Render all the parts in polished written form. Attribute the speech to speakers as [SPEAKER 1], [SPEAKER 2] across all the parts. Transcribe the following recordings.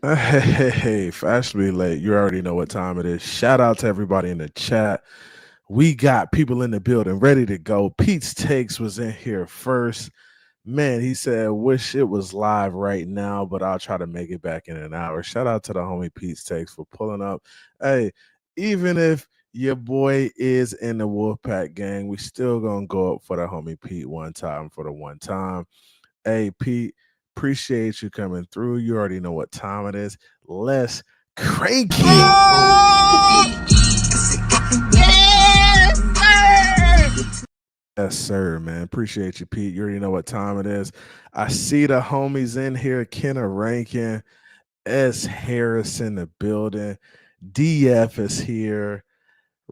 [SPEAKER 1] Hey, fashionably late. You already know what time it is. Shout out to everybody in the chat. We got people in the building ready to go. Pete's Takes was in here first. Man, he said, wish it was live right now, but I'll try to make it back in an hour. Shout out to the homie Pete's Takes for pulling up. Hey, even if your boy is in the Wolfpack gang, we still gonna go up for the homie Pete one time for the one time. Hey, Pete, appreciate you coming through. You already know what time it is. Let's crank it.
[SPEAKER 2] Yes, sir.
[SPEAKER 1] Yes, sir, man. Appreciate you, Pete. You already know what time it is. I see the homies in here. Kenna Rankin, S. Harris in the building. DF is here.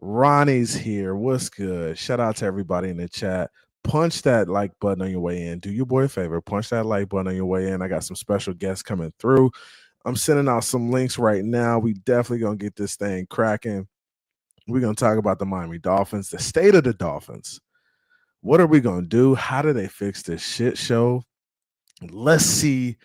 [SPEAKER 1] Ronnie's here. What's good? Shout out to everybody in the chat. Punch that like button on your way in. Do your boy a favor. Punch that like button on your way in. I got some special guests coming through. I'm sending out some links right now. We definitely gonna get this thing cracking. We're gonna talk about the Miami Dolphins, the state of the Dolphins. What are we gonna do? How do they fix this shit show? Let's see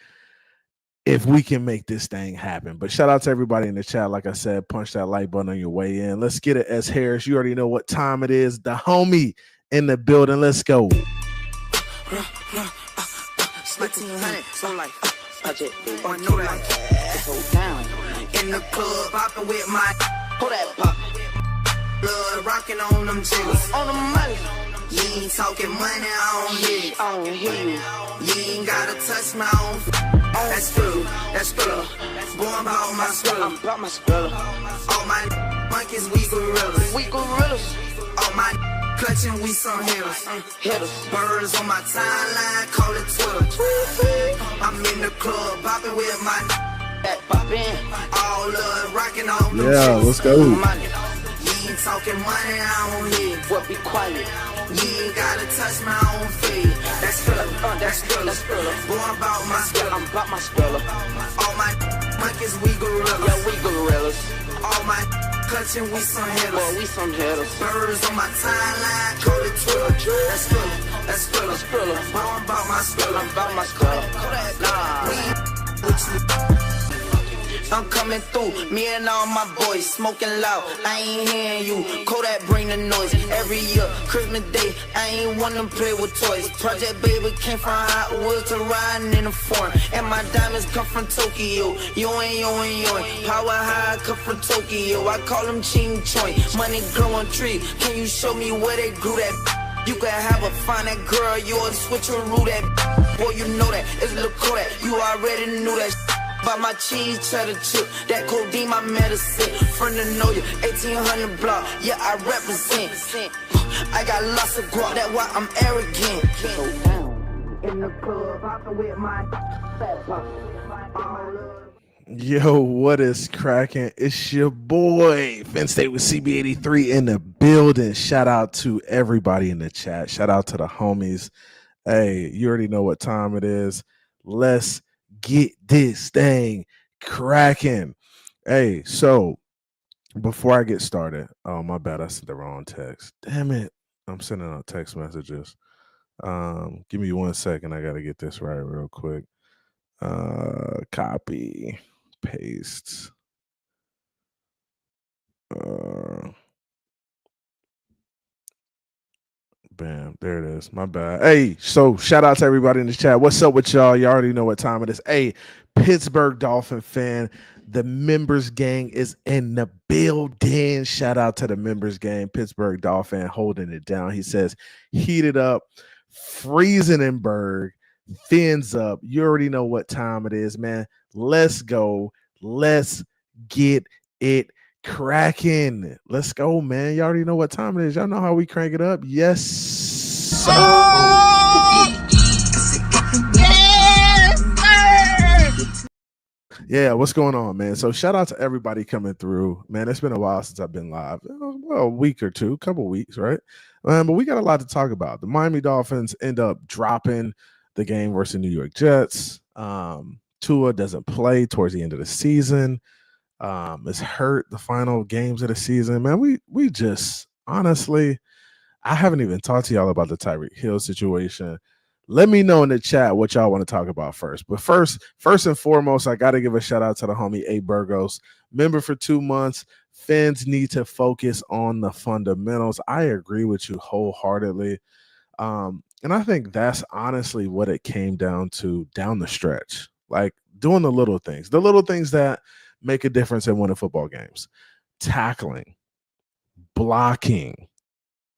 [SPEAKER 1] if we can make this thing happen. But shout out to everybody in the chat. Like I said, punch that like button on your way in. Let's get it, S. Harris. You already know what time it is. The homie in the building. Let's go.
[SPEAKER 3] In the club, popping with my pull that pop. Blood rocking on them jiggers. On the money. You ain't talking money, I don't hear you. I don't hear you. You ain't gotta touch my own. That's true, that's true. Boy, I'm about my skrilla. I'm about my skrilla. All my monkeys, we gorillas. We gorillas. All my clutching, we some hitters. Hitters. Birds on my timeline, call it Twitter. I'm in the club, popping with my all love, rocking on them.
[SPEAKER 1] Yeah, let's go.
[SPEAKER 3] You ain't talking money, I don't hear. What be quiet? You ain't gotta touch my own feet. That's Skrilla, that's Skrilla. Boy, I'm about my Skrilla. I'm about my Skrilla. All my monkeys, we gorillas. Yeah, we gorillas. All my clutching, we some hitters. Boy, we some hitters. Birds on my timeline, call it Twitter. That's Skrilla, that's Skrilla. Boy, I'm about my Skrilla. I'm about my Skrilla. Nah, what you? I'm coming through, me and all my boys smoking loud. I ain't hearing you. Kodak bring the noise every year. Christmas Day, I ain't wanna play with toys. Project Baby came from Hot Wheels to riding in a foreign. And my diamonds come from Tokyo. Yoin. Power high come from Tokyo. I call them Ching Choin. Money growing tree. Can you show me where they grew that? You can have a fine that girl, yours switcheroo that. Boy, you know that it's Lil Kodak. You already knew that. Buy my cheese, cheddar chip, that codeine, my medicine. Friend to know you, 1800 block, yeah, I represent. I got lots of guap, that's why I'm arrogant. In the club, popping with my fat pop.
[SPEAKER 1] Yo, what is cracking? It's your boy, Finn State with CB83 in the building. Shout out to everybody in the chat. Shout out to the homies. Hey, you already know what time it is. Let's get this thing cracking. Hey, so before I get started, oh my bad, I sent the wrong text. Damn it. I'm sending out text messages. Give me 1 second. I gotta get this right real quick. Copy, paste. Bam, there it is. My bad. Hey, so shout out to everybody in the chat. What's up with y'all? You already know what time it is. Hey, Pittsburgh Dolphin fan, the members gang is in the building. Shout out to the members gang. Pittsburgh Dolphin holding it down. He says, heat it up, freezing in Berg, fins up. You already know what time it is, man. Let's go. Let's get it cracking. Let's go, man. You already know what time it is. Y'all know how we crank it up. Yes, sir.
[SPEAKER 2] Yes, sir.
[SPEAKER 1] Yeah, what's going on, man? So shout out to everybody coming through. Man, it's been a while since I've been live. Well, a week or two, couple weeks, right? But we got a lot to talk about. The Miami Dolphins end up dropping the game versus New York Jets. Tua doesn't play towards the end of the season. Is hurt the final games of the season. Man, we just honestly, I haven't even talked to y'all about the Tyreek Hill situation. Let me know in the chat what y'all want to talk about first. But first and foremost, I got to give a shout out to the homie A Burgos, member for 2 months. Fans need to focus on the fundamentals. I agree with you wholeheartedly. And I think that's honestly what it came down to down the stretch. Like doing the little things that make a difference in winning football games. Tackling, blocking,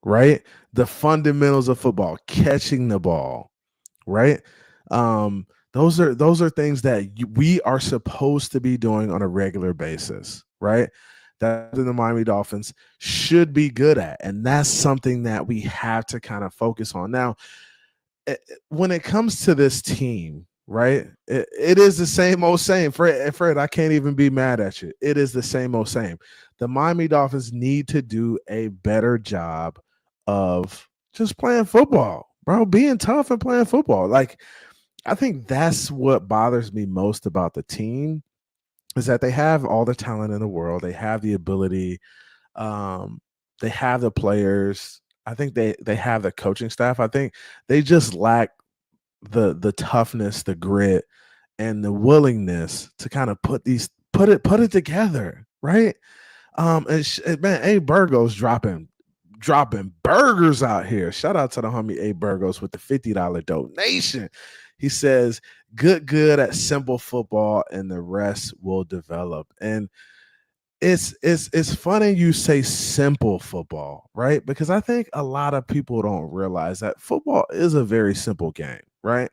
[SPEAKER 1] right? The fundamentals of football, catching the ball, right? Those are things that we are supposed to be doing on a regular basis, right? That the Miami Dolphins should be good at, and that's something that we have to kind of focus on. Now, when it comes to this team, right? It is the same old same. Fred, I can't even be mad at you. It is the same old same. The Miami Dolphins need to do a better job of just playing football, bro, being tough and playing football. Like, I think that's what bothers me most about the team is that they have all the talent in the world. They have the ability. Um, they have the players. I think they have the coaching staff. I think they just lack the toughness, the grit, and the willingness to kind of put it together, right? Man, A Burgos dropping burgers out here. Shout out to the homie A Burgos with the $50 donation. He says, good at simple football, and the rest will develop. And it's funny you say simple football, right? Because I think a lot of people don't realize that football is a very simple game, right?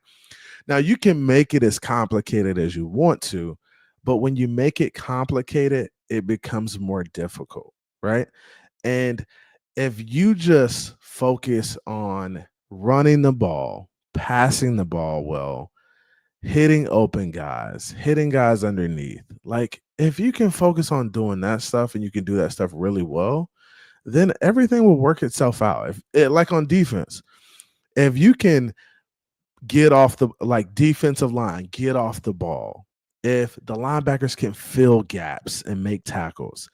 [SPEAKER 1] Now you can make it as complicated as you want to, but when you make it complicated, it becomes more difficult, right? And if you just focus on running the ball, passing the ball well, hitting guys underneath, like if you can focus on doing that stuff and you can do that stuff really well, then everything will work itself out. If it, like on defense, if you can get off the like defensive line, get off the ball, if the linebackers can fill gaps and make tackles,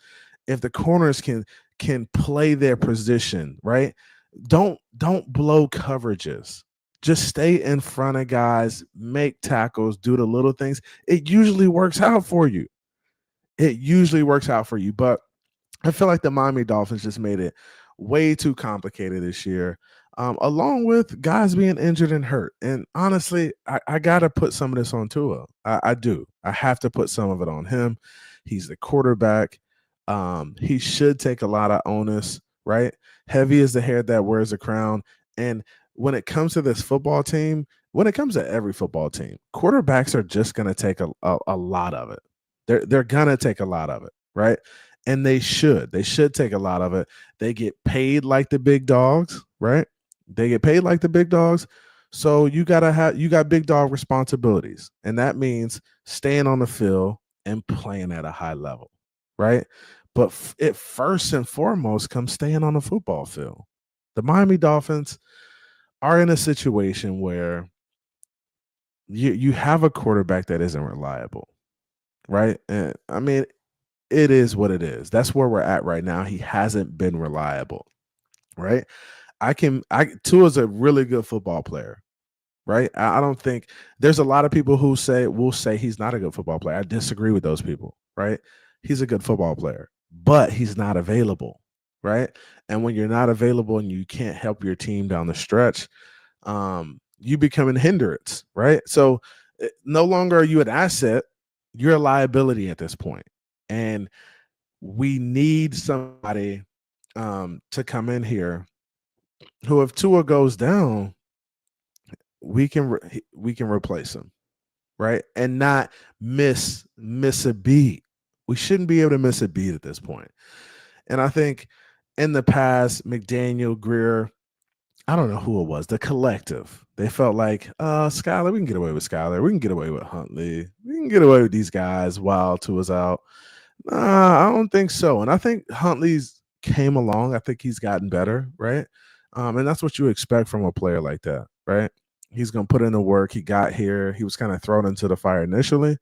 [SPEAKER 1] if the corners can play their position, right? Don't blow coverages. Just stay in front of guys, make tackles, do the little things. It usually works out for you. It usually works out for you. But I feel like the Miami Dolphins just made it way too complicated this year, along with guys being injured and hurt. And honestly, I got to put some of this on Tua. I do. I have to put some of it on him. He's the quarterback. He should take a lot of onus, right? Heavy is the hair that wears the crown. And when it comes to this football team, when it comes to every football team, quarterbacks are just going to take a lot of it. They're going to take a lot of it, right? And they should. They should take a lot of it. They get paid like the big dogs, right? They get paid like the big dogs. So you got big dog responsibilities. And that means staying on the field and playing at a high level, right? But it first and foremost comes staying on the football field. The Miami Dolphins are in a situation where you have a quarterback that isn't reliable, right? And I mean, it is what it is. That's where we're at right now. He hasn't been reliable, right? Tua's a really good football player, right? I don't think there's a lot of people who will say he's not a good football player. I disagree with those people, right? He's a good football player, but he's not available, right? And when you're not available and you can't help your team down the stretch, you become a hindrance, right? So no longer are you an asset, you're a liability at this point. And we need somebody to come in here who, if Tua goes down, we can replace him, right? And not miss a beat. We shouldn't be able to miss a beat at this point. And I think in the past, McDaniel, Greer, I don't know who it was, the collective, they felt like, Skyler, we can get away with Skyler. We can get away with Huntley. We can get away with these guys while Tua's out. Nah, I don't think so. And I think Huntley's came along. I think he's gotten better, right? And that's what you expect from a player like that, right? He's going to put in the work. He got here. He was kind of thrown into the fire initially,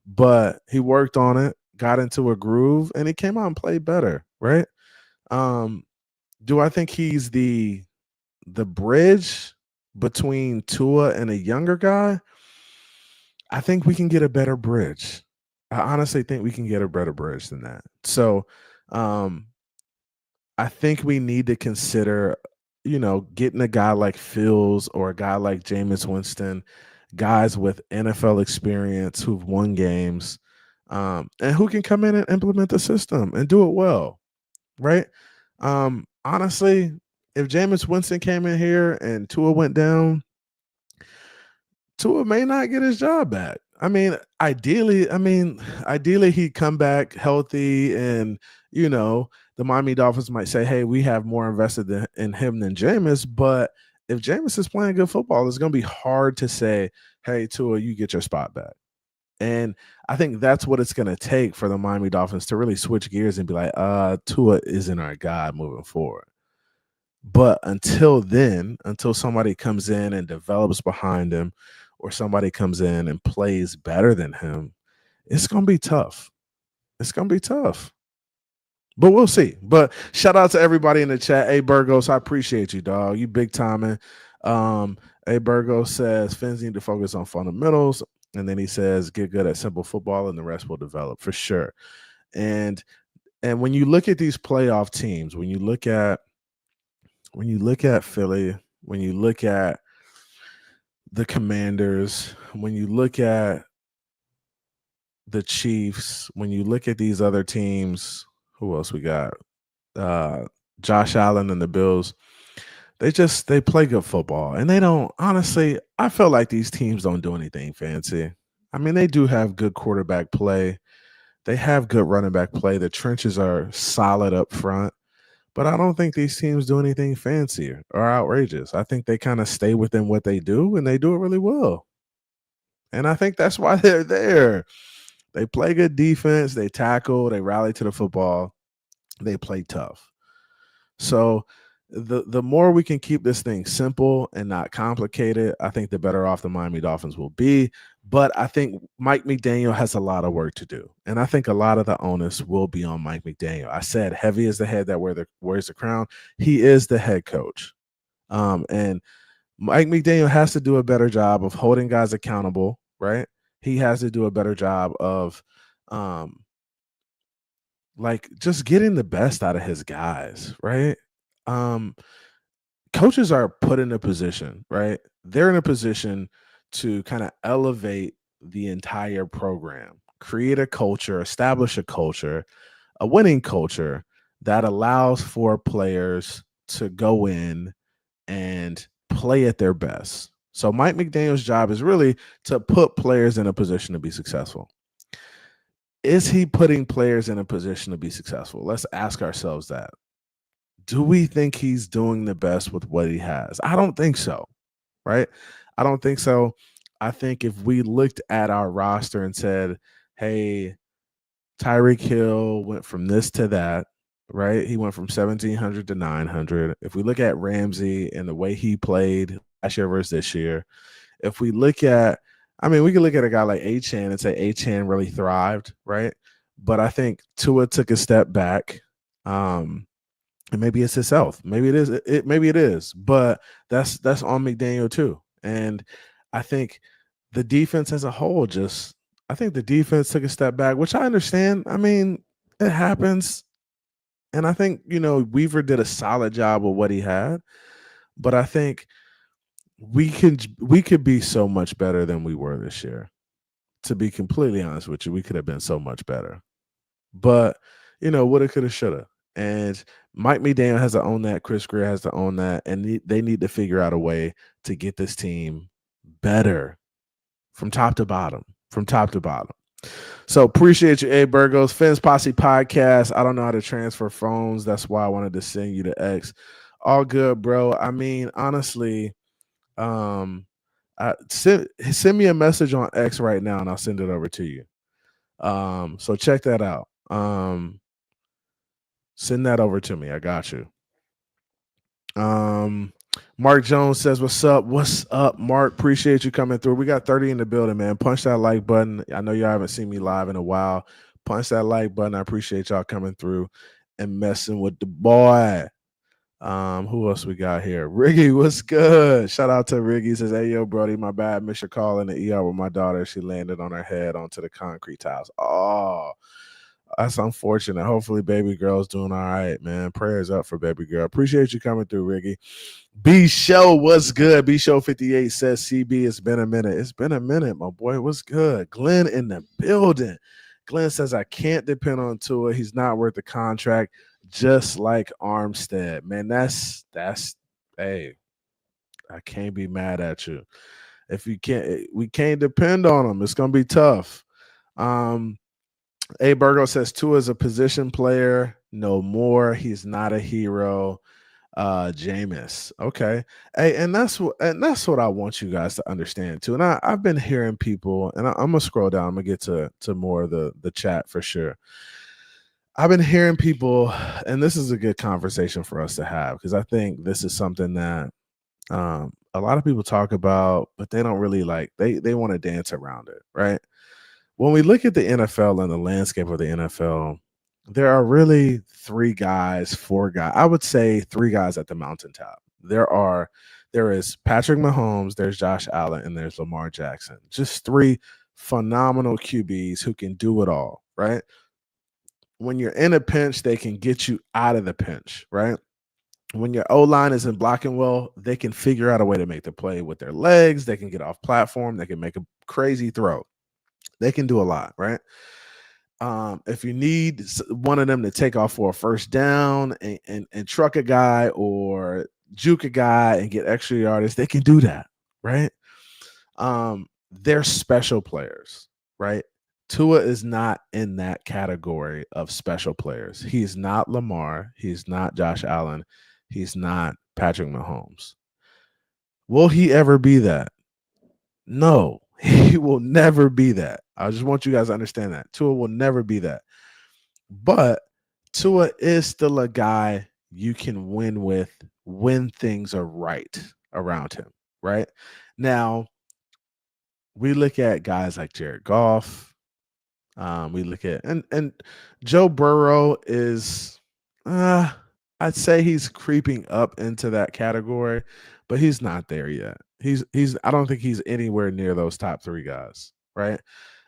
[SPEAKER 1] but he worked on it, got into a groove, and he came out and played better, right? Do I think he's the bridge between Tua and a younger guy, I think we can get a better bridge. I honestly think we can get a better bridge than that. So, um, I think we need to consider, getting a guy like Fields or a guy like Jameis Winston, guys with NFL experience who've won games, and who can come in and implement the system and do it well, right? Honestly, if Jameis Winston came in here and Tua went down, Tua may not get his job back. Ideally he'd come back healthy and, the Miami Dolphins might say, hey, we have more invested in him than Jameis. But if Jameis is playing good football, it's going to be hard to say, hey, Tua, you get your spot back. And I think that's what it's going to take for the Miami Dolphins to really switch gears and be like, Tua isn't our guy moving forward. But until then, until somebody comes in and develops behind him, or somebody comes in and plays better than him, it's going to be tough. It's going to be tough. But we'll see. But shout out to everybody in the chat. Hey, Burgos, I appreciate you, dog. You big timing. Hey, Burgos says Fins need to focus on fundamentals. And then he says, get good at simple football and the rest will develop for sure. And when you look at these playoff teams, when you look at Philly, when you look at the Commanders, when you look at the Chiefs, when you look at these other teams, who else we got? Josh Allen and the Bills. They play good football, and they don't. Honestly, I feel like these teams don't do anything fancy. I mean, they do have good quarterback play. They have good running back play. The trenches are solid up front. But I don't think these teams do anything fancy or outrageous. I think they kind of stay within what they do, and they do it really well. And I think that's why they're there. They play good defense. They tackle. They rally to the football. They play tough. So the more we can keep this thing simple and not complicated, I think the better off the Miami Dolphins will be. But I think Mike McDaniel has a lot of work to do. And I think a lot of the onus will be on Mike McDaniel. I said heavy is the head that wears the crown. He is the head coach. And Mike McDaniel has to do a better job of holding guys accountable, right? He has to do a better job of just getting the best out of his guys, right? Coaches are put in a position, right? They're in a position to kind of elevate the entire program, create a culture, establish a culture, a winning culture that allows for players to go in and play at their best. So Mike McDaniel's job is really to put players in a position to be successful. Is he putting players in a position to be successful? Let's ask ourselves that. Do we think he's doing the best with what he has? I don't think so, right? I don't think so. I think if we looked at our roster and said, hey, Tyreek Hill went from this to that, right? He went from 1,700 to 900. If we look at Ramsey and the way he played last year versus this year, if we look at, we could look at a guy like Achane and say Achane really thrived, right? But I think Tua took a step back. And maybe it's his health. Maybe it is. Maybe it is. But that's on McDaniel too. And I think the defense as a whole I think the defense took a step back, which I understand. It happens. And I think, Weaver did a solid job with what he had. But I think we could be so much better than we were this year. To be completely honest with you, we could have been so much better. But, woulda, coulda, shoulda. And Mike McDaniel has to own that. Chris Greer has to own that. And they need to figure out a way to get this team better from top to bottom. So appreciate you, A. Burgos. Fins Posse Podcast. I don't know how to transfer phones. That's why I wanted to send you to X. All good, bro. Honestly, send me a message on X right now and I'll send it over to you. So check that out. Send that over to me. I got you. Mark Jones says, what's up? What's up, Mark? Appreciate you coming through. We got 30 in the building, man. Punch that like button. I know y'all haven't seen me live in a while. Punch that like button. I appreciate y'all coming through and messing with the boy. Who else we got here? Riggy, what's good? Shout out to Riggy. He says, "Hey yo, Brody, my bad. Missed your call in the ER with my daughter. She landed on her head onto the concrete tiles." Oh, that's unfortunate. Hopefully, baby girl's doing all right, man. Prayers up for baby girl. Appreciate you coming through, Riggy. B Show, what's good? B Show 58 says, "CB, it's been a minute. It's been a minute, my boy. What's good?" Glenn in the building. Glenn says, "I can't depend on Tua. He's not worth the contract, just like Armstead." Man, that's hey, I can't be mad at you. If you can't, we can't depend on him. It's gonna be tough. Um, A Burgo says Tua is a position player, no more. He's not a hero. Jameis. Okay. Hey, and that's what I want you guys to understand too. And I've been hearing people, and I'm gonna scroll down, I'm gonna get to more of the chat for sure. I've been hearing people, and this is a good conversation for us to have because I think this is something that a lot of people talk about, but they don't really like they want to dance around it, right? When we look at the NFL and the landscape of the NFL, there are really three guys, four guys. I would say three guys at the mountaintop. There is Patrick Mahomes, there's Josh Allen, and there's Lamar Jackson. Just three phenomenal QBs who can do it all, right? When you're in a pinch, they can get you out of the pinch, right? When your O line isn't blocking well, they can figure out a way to make the play with their legs. They can get off platform. They can make a crazy throw. They can do a lot, right? If you need one of them to take off for a first down and truck a guy or juke a guy and get extra yardage, they can do that, right? They're special players, right? Tua is not in that category of special players. He's not Lamar. He's not Josh Allen. He's not Patrick Mahomes. Will he ever be that? No, he will never be that. I just want you guys to understand that. Tua will never be that. But Tua is still a guy you can win with when things are right around him, right? Now, we look at guys like Jared Goff. We look at and Joe Burrow is I'd say he's creeping up into that category, but he's not there yet. He's I don't think he's anywhere near those top three guys, right?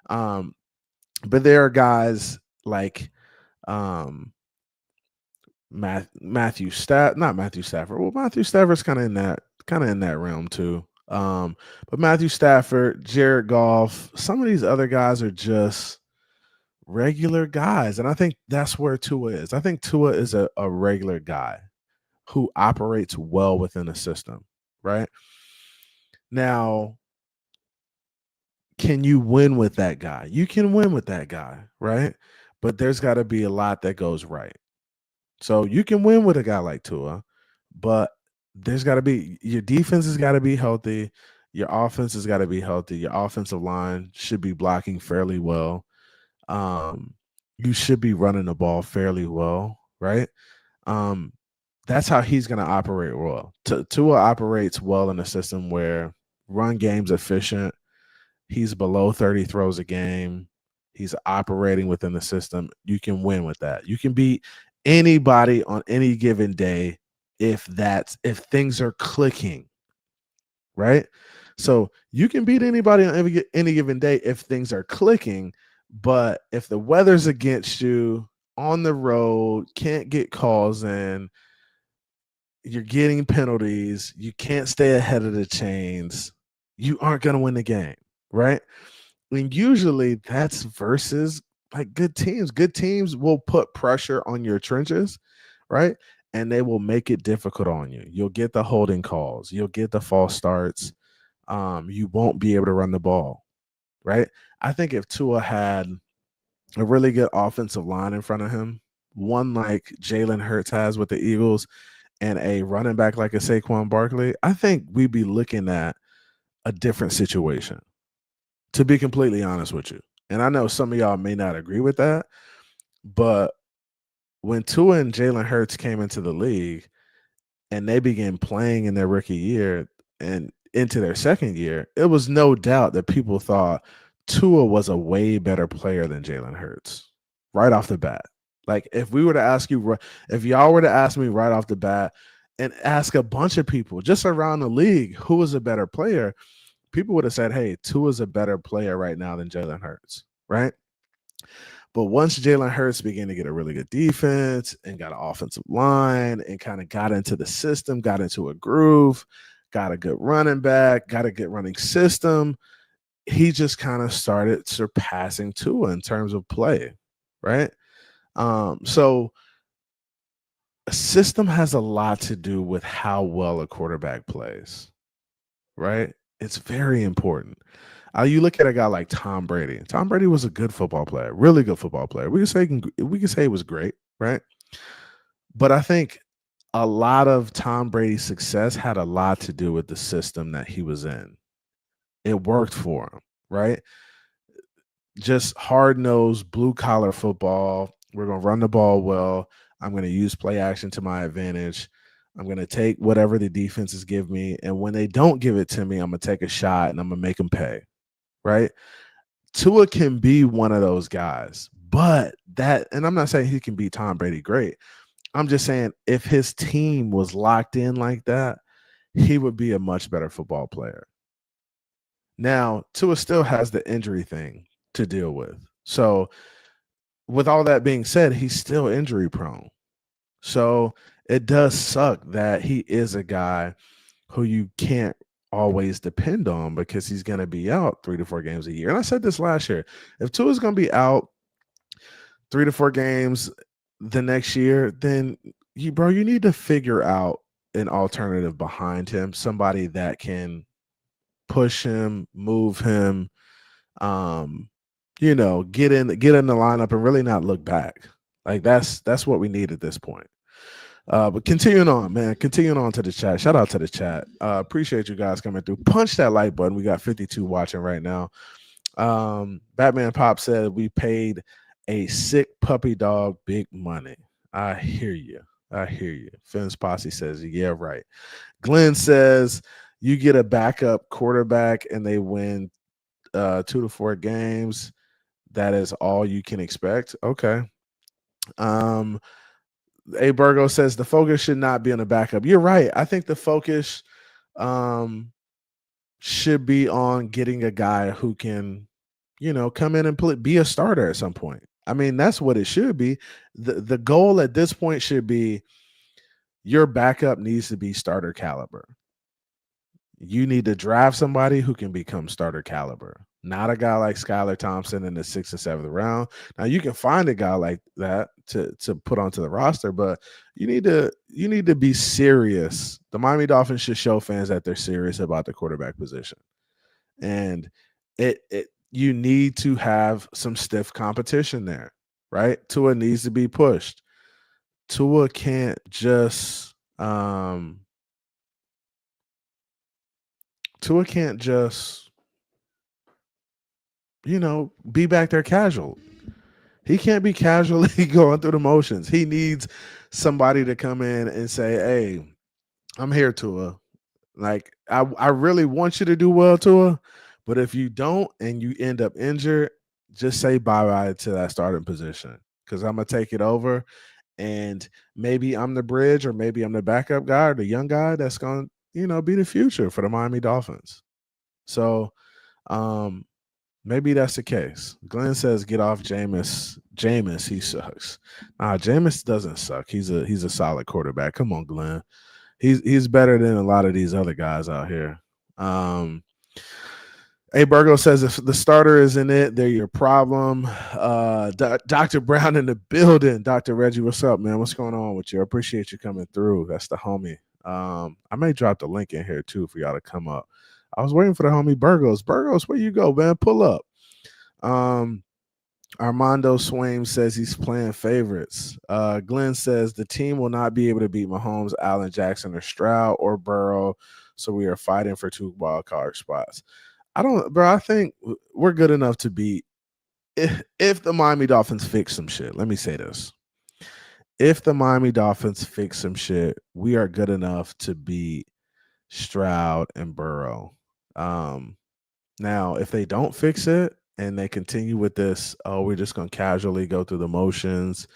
[SPEAKER 1] But there are guys like Matthew not Matthew Stafford. Well, Matthew Stafford's kind of in that realm too. But Matthew Stafford, Jared Goff, some of these other guys are just regular guys. And I think that's where Tua is. I think Tua is a regular guy who operates well within a system, right? Now, can you win with that guy? You can win with that guy, right? But there's got to be a lot that goes right. So you can win with a guy like Tua, but there's got to be your defense has got to be healthy. Your offense has got to be healthy. Your offensive line should be blocking fairly well. You should be running the ball fairly well, right? That's how he's going to operate well. Tua operates well in a system where run game's efficient. He's below 30 throws a game. He's operating within the system. You can win with that. You can beat anybody on any given day if things are clicking, right? So you can beat anybody on any given day if things are clicking, but if the weather's against you on the road, can't get calls in, you're getting penalties, you can't stay ahead of the chains, you aren't going to win the game, right? And usually that's versus like good teams. Good teams will put pressure on your trenches, right? And they will make it difficult on you. You'll get the holding calls, you'll get the false starts. You won't be able to run the ball, right? I think if Tua had a really good offensive line in front of him, one like Jalen Hurts has with the Eagles, and a running back like a Saquon Barkley, I think we'd be looking at a different situation, to be completely honest with you. And I know some of y'all may not agree with that, but when Tua and Jalen Hurts came into the league and they began playing in their rookie year and into their second year, it was no doubt that people thought Tua was a way better player than Jalen Hurts right off the bat. Like if y'all were to ask me right off the bat, and ask a bunch of people just around the league who was a better player, people would have said, hey, Tua's a better player right now than Jalen Hurts, right? But once Jalen Hurts began to get a really good defense and got an offensive line and kind of got into the system, got into a groove, got a good running back, got a good running system, he just kind of started surpassing Tua in terms of play, right? So a system has a lot to do with how well a quarterback plays, right? It's very important. You look at a guy like Tom Brady. Tom Brady was a good football player, really good football player. We can say he was great, right? But I think a lot of Tom Brady's success had a lot to do with the system that he was in. It worked for him, right? Just hard nosed, blue collar football. We're going to run the ball well. I'm going to use play action to my advantage. I'm going to take whatever the defenses give me. And when they don't give it to me, I'm going to take a shot and I'm going to make them pay, right? Tua can be one of those guys, but and I'm not saying he can beat Tom Brady great. I'm just saying if his team was locked in like that, he would be a much better football player. Now, Tua still has the injury thing to deal with. So, with all that being said, he's still injury prone. So, it does suck that he is a guy who you can't always depend on because he's going to be out 3 to 4 games a year. And I said this last year. If Tua's going to be out 3 to 4 games the next year, then you need to figure out an alternative behind him, somebody that can push him, move him, get in the lineup and really not look back. Like that's what we need at this point. But continuing on, man, continuing on to the chat. Shout out to the chat. Appreciate you guys coming through. Punch that like button. We got 52 watching right now. Batman Pop said we paid a sick puppy dog big money. I hear you. Finn's Posse says, yeah, right. Glenn says you get a backup quarterback and they win 2 to 4 games. That is all you can expect. Okay. A Burgo says the focus should not be on the backup. You're right. I think the focus should be on getting a guy who can, come in and be a starter at some point. I mean, that's what it should be. The goal at this point should be your backup needs to be starter caliber. You need to draft somebody who can become starter caliber, not a guy like Skylar Thompson in the 6th and 7th round. Now you can find a guy like that to put onto the roster, but you need to be serious. The Miami Dolphins should show fans that they're serious about the quarterback position, and you need to have some stiff competition there, right? Tua needs to be pushed. Tua can't just be back there casual. He can't be casually going through the motions. He needs somebody to come in and say, hey, I'm here, Tua. Like, I really want you to do well, Tua. But if you don't and you end up injured, just say bye-bye to that starting position because I'm going to take it over. And maybe I'm the bridge or maybe I'm the backup guy or the young guy that's going to, be the future for the Miami Dolphins. So maybe that's the case. Glenn says get off Jameis. Jameis, he sucks. Jameis doesn't suck. He's a solid quarterback. Come on, Glenn. He's better than a lot of these other guys out here. A Burgo says if the starter isn't it, they're your problem. Dr. Brown in the building. Dr. Reggie, what's up, man? What's going on with you? I appreciate you coming through. That's the homie. I may drop the link in here too for y'all to come up. I was waiting for the homie Burgos. Burgos, where you go, man? Pull up. Armando Swaim says he's playing favorites. Glenn says the team will not be able to beat Mahomes, Allen, Jackson, or Stroud or Burrow, so we are fighting for 2 wild card spots. I think we're good enough to beat if the Miami Dolphins fix some shit. Let me say this. If the Miami Dolphins fix some shit, we are good enough to beat Stroud and Burrow. Now, if they don't fix it and they continue with this, we're just going to casually go through the motions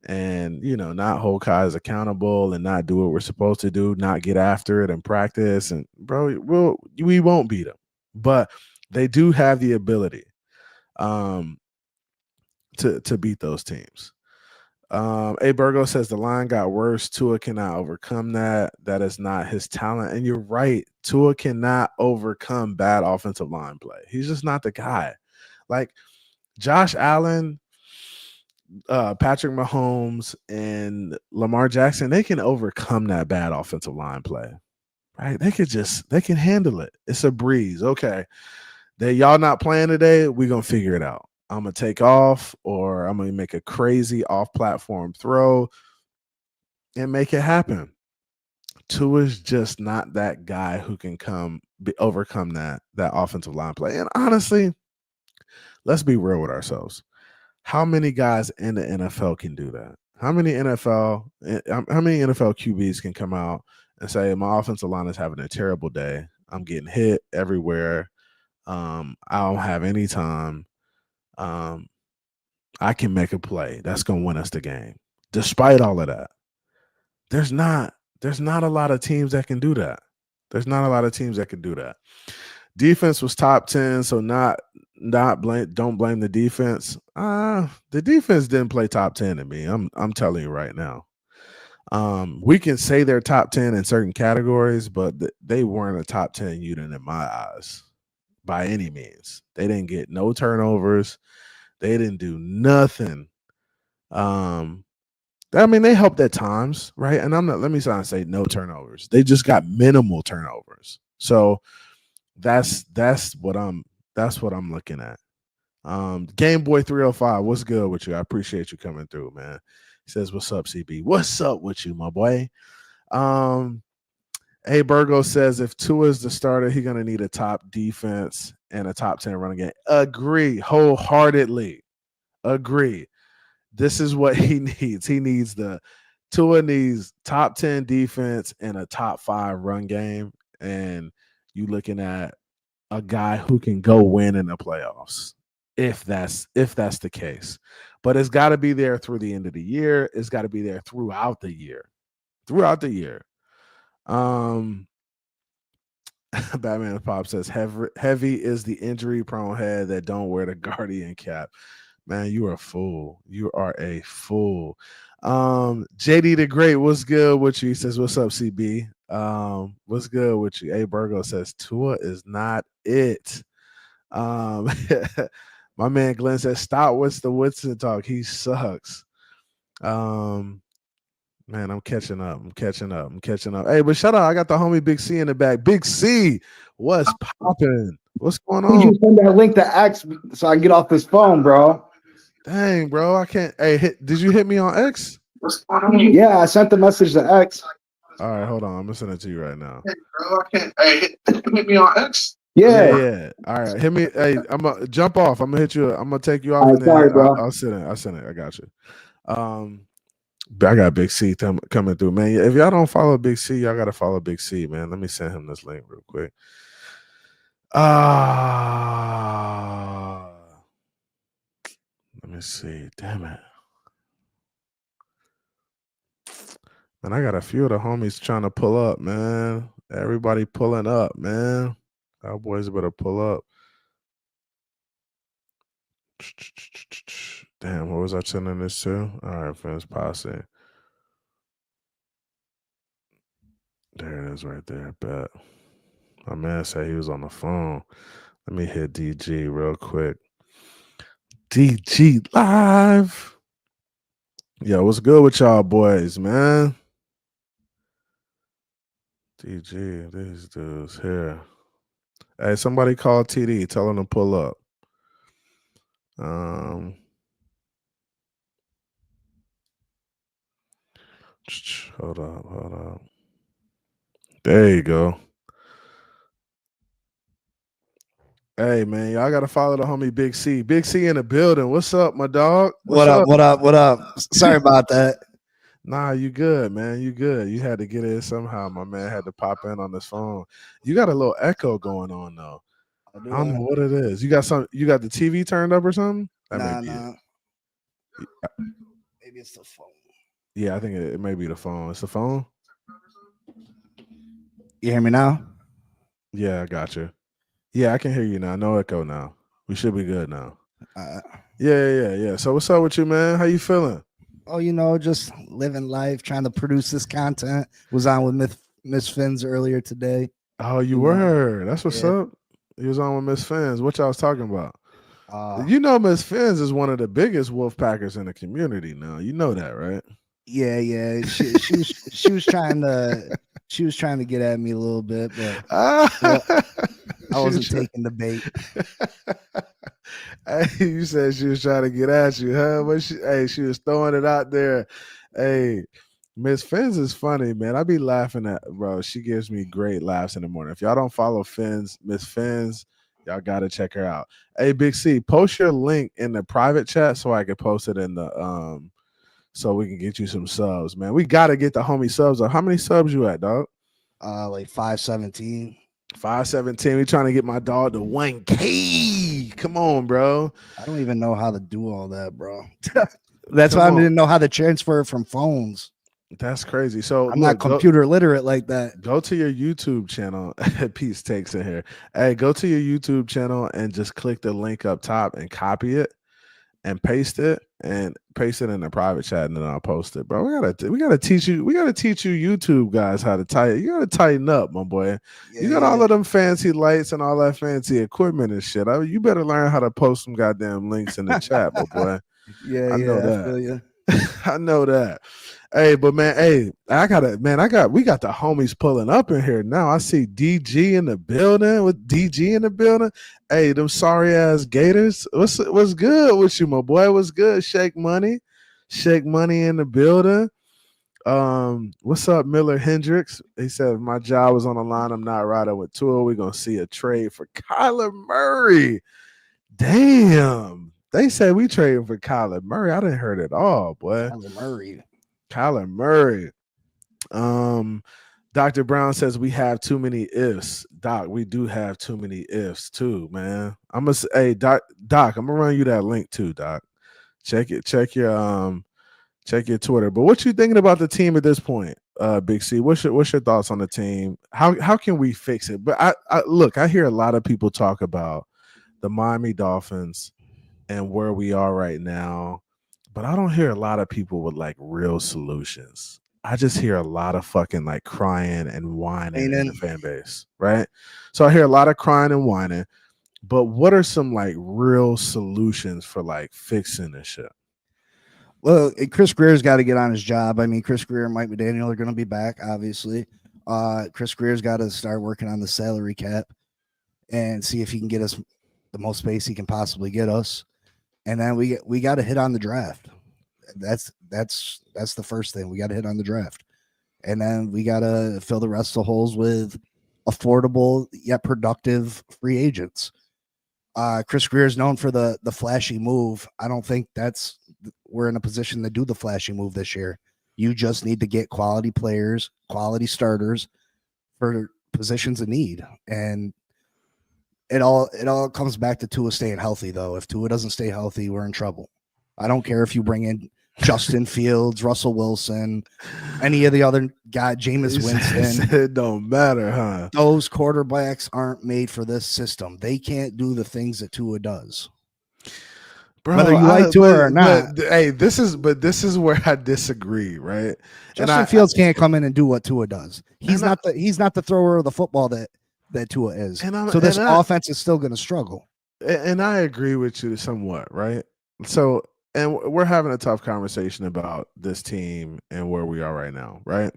[SPEAKER 1] and not hold guys accountable and not do what we're supposed to do, not get after it and practice, and bro, we won't beat them. But they do have the ability um to beat those teams. A Burgo says the line got worse. Tua cannot overcome that. That is not his talent. And you're right. Tua cannot overcome bad offensive line play. He's just not the guy. Like Josh Allen, Patrick Mahomes, and Lamar Jackson, they can overcome that bad offensive line play. Right? They can handle it. It's a breeze. Okay. Y'all not playing today, we're gonna figure it out. I'm gonna take off, or I'm gonna make a crazy off-platform throw and make it happen. Tua's just not that guy who can overcome that offensive line play. And honestly, let's be real with ourselves. How many guys in the NFL can do that? How many NFL QBs can come out and say my offensive line is having a terrible day? I'm getting hit everywhere. I don't have any time. I can make a play that's going to win us the game. Despite all of that, there's not a lot of teams that can do that. There's not a lot of teams that can do that. Defense was top 10, so don't blame the defense. The defense didn't play top 10 to me. I'm telling you right now. We can say they're top 10 in certain categories, but they weren't a top 10 unit in my eyes by any means. They didn't get no turnovers. They didn't do nothing. I mean, they helped at times, right? And let me not say no turnovers. They just got minimal turnovers. So that's what I'm looking at. Game Boy 305, what's good with you? I appreciate you coming through, man. He says, "What's up, CB? What's up with you, my boy?" Hey, Burgo says if Tua is the starter, he's gonna need a top defense and a top 10 running game. Agree wholeheartedly. Agree. This is what he needs. Tua needs top 10 defense and a top 5 run game. And you looking at a guy who can go win in the playoffs, if that's the case. But it's got to be there through the end of the year. It's got to be there throughout the year. Batman Pop says heavy is the injury prone head that don't wear the guardian cap. Man, you are a fool. You are a fool. JD the Great, what's good with you? He says, "What's up, CB? What's good with you?" A Burgo says, "Tua is not it." My man Glenn says, "Stop with the Woodson talk. He sucks." Man, I'm catching up. Hey, but shut up. I got the homie Big C in the back. Big C, what's popping? What's going on?
[SPEAKER 4] You send that link to X so I can get off this phone, bro.
[SPEAKER 1] Dang, bro. I can't. Hey, did you hit me on X?
[SPEAKER 4] Yeah, I sent the message to X.
[SPEAKER 1] All right, hold on. I'm going to send it to you right now.
[SPEAKER 4] Hey, bro, I can't. Hey, hit me on X?
[SPEAKER 1] Yeah. All right. Hit me. Hey, I'm going to jump off. I'm going to hit you. I'm going to take you off.
[SPEAKER 4] Right,
[SPEAKER 1] and then
[SPEAKER 4] sorry, bro.
[SPEAKER 1] I'll send it. I got you. I got Big C coming through, man. If y'all don't follow Big C, y'all got to follow Big C, man. Let me send him this link real quick. Let me see. Damn it. Man, I got a few of the homies trying to pull up, man. Everybody pulling up, man. Our boys better pull up. Damn, what was I sending this to? All right, friends, posse. There it is right there. Bet. My man said he was on the phone. Let me hit DG real quick. DG live. Yo, what's good with y'all boys, man? DG, these dudes here. Hey, somebody call TD. Tell him to pull up. Hold up. There you go. Hey, man, y'all got to follow the homie Big C. Big C in the building. What's up, my dog?
[SPEAKER 5] What up? Sorry about that.
[SPEAKER 1] Nah, you good, man. You good. You had to get in somehow. My man had to pop in on this phone. You got a little echo going on, though. I don't know what it is. You got the TV turned up or something?
[SPEAKER 5] Nah. Maybe it's the phone.
[SPEAKER 1] Yeah, I think it may be the phone. It's the phone.
[SPEAKER 5] You hear me now?
[SPEAKER 1] Yeah, I got you. Yeah, I can hear you now. No echo now. We should be good now.
[SPEAKER 5] Uh,
[SPEAKER 1] Yeah. So what's up with you, man? How you feeling?
[SPEAKER 5] oh, just living life, trying to produce this content. Was on with Miss Fins earlier today.
[SPEAKER 1] Oh, you
[SPEAKER 5] You know,
[SPEAKER 1] were. That's what's
[SPEAKER 5] yeah.
[SPEAKER 1] up. You was on with Miss Fins. What y'all was talking about?
[SPEAKER 5] Uh,
[SPEAKER 1] You know, Miss Fins is one of the biggest wolf packers in the community now. You know that, right?
[SPEAKER 5] yeah. She was trying to get at me a little bit, but well, I wasn't taking the bait.
[SPEAKER 1] Hey, you said she was trying to get at you, huh? But she was throwing it out there. Hey, Miss Fins is funny, man. I be laughing at bro. She gives me great laughs in the morning. If y'all don't follow Miss Fins, y'all gotta check her out. Hey, Big C, post your link in the private chat so I can post it in the so we can get you some subs, man. We gotta get the homie subs up. How many subs you at, dog?
[SPEAKER 5] Like 517.
[SPEAKER 1] 517. We trying to get my dog to 1K. Come on, bro.
[SPEAKER 5] I don't even know how to do all that, bro. That's
[SPEAKER 1] Come
[SPEAKER 5] why I
[SPEAKER 1] on.
[SPEAKER 5] didn't know how to transfer from phones.
[SPEAKER 1] That's crazy. So
[SPEAKER 5] I'm not computer literate like that.
[SPEAKER 1] Go to your YouTube channel. Peace takes in here. Hey, go to your YouTube channel and just click the link up top and copy it and paste it in the private chat, and then I'll post it. Bro, we gotta teach you YouTube guys how to tighten. You gotta tighten up, my boy.
[SPEAKER 5] Yeah,
[SPEAKER 1] you got all of them fancy lights and all that fancy equipment and shit. You better learn how to post some goddamn links in the chat, my boy.
[SPEAKER 5] Yeah,
[SPEAKER 1] I know that.
[SPEAKER 5] I feel you.
[SPEAKER 1] I know that. Hey, but man, we got the homies pulling up in here now. I see DG in the building with DG in the building. Hey, them sorry ass Gators. What's good with you, my boy? What's good? Shake Money in the building. What's up, Miller Hendricks? He said, if my job was on the line, I'm not riding with Tua. We're gonna see a trade for Kyler Murray. Damn. They say we trading for Kyler Murray. I didn't heard it all, boy. Kyler Murray. Dr. Brown says we have too many ifs. Doc, we do have too many ifs too, man. I'm gonna say, Doc, I'm gonna run you that link too, Doc. Check your Twitter. But what you thinking about the team at this point, Big C? What's your thoughts on the team? How can we fix it? But I hear a lot of people talk about the Miami Dolphins and where we are right now, but I don't hear a lot of people with like real solutions. I just hear a lot of fucking like crying and whining in the fan base, right? So I hear a lot of crying and whining, but what are some like real solutions for like fixing this shit?
[SPEAKER 5] Well, Chris Greer's got to get on his job. I mean, Chris Greer and Mike McDaniel are going to be back, obviously. Chris Greer's got to start working on the salary cap and see if he can get us the most space he can possibly get us. And then we got to hit on the draft. That's the first thing. We got to hit on the draft. And then we got to fill the rest of the holes with affordable yet productive free agents. Chris Greer is known for the flashy move. I don't think we're in a position to do the flashy move this year. You just need to get quality players, quality starters for positions of need. And it all comes back to Tua staying healthy, though. If Tua doesn't stay healthy, we're in trouble. I don't care if you bring in Justin Fields, Russell Wilson, any of the other guy, Jameis Winston.
[SPEAKER 1] It don't matter, huh?
[SPEAKER 5] Those quarterbacks aren't made for this system. They can't do the things that Tua does.
[SPEAKER 1] Bro,
[SPEAKER 5] whether you like Tua or not.
[SPEAKER 1] This is where I disagree, right?
[SPEAKER 5] Justin Fields can't come in and do what Tua does. He's not the thrower of the football that Tua is. So this offense is still going to struggle.
[SPEAKER 1] And I agree with you somewhat, right? So, and we're having a tough conversation about this team and where we are right now, right?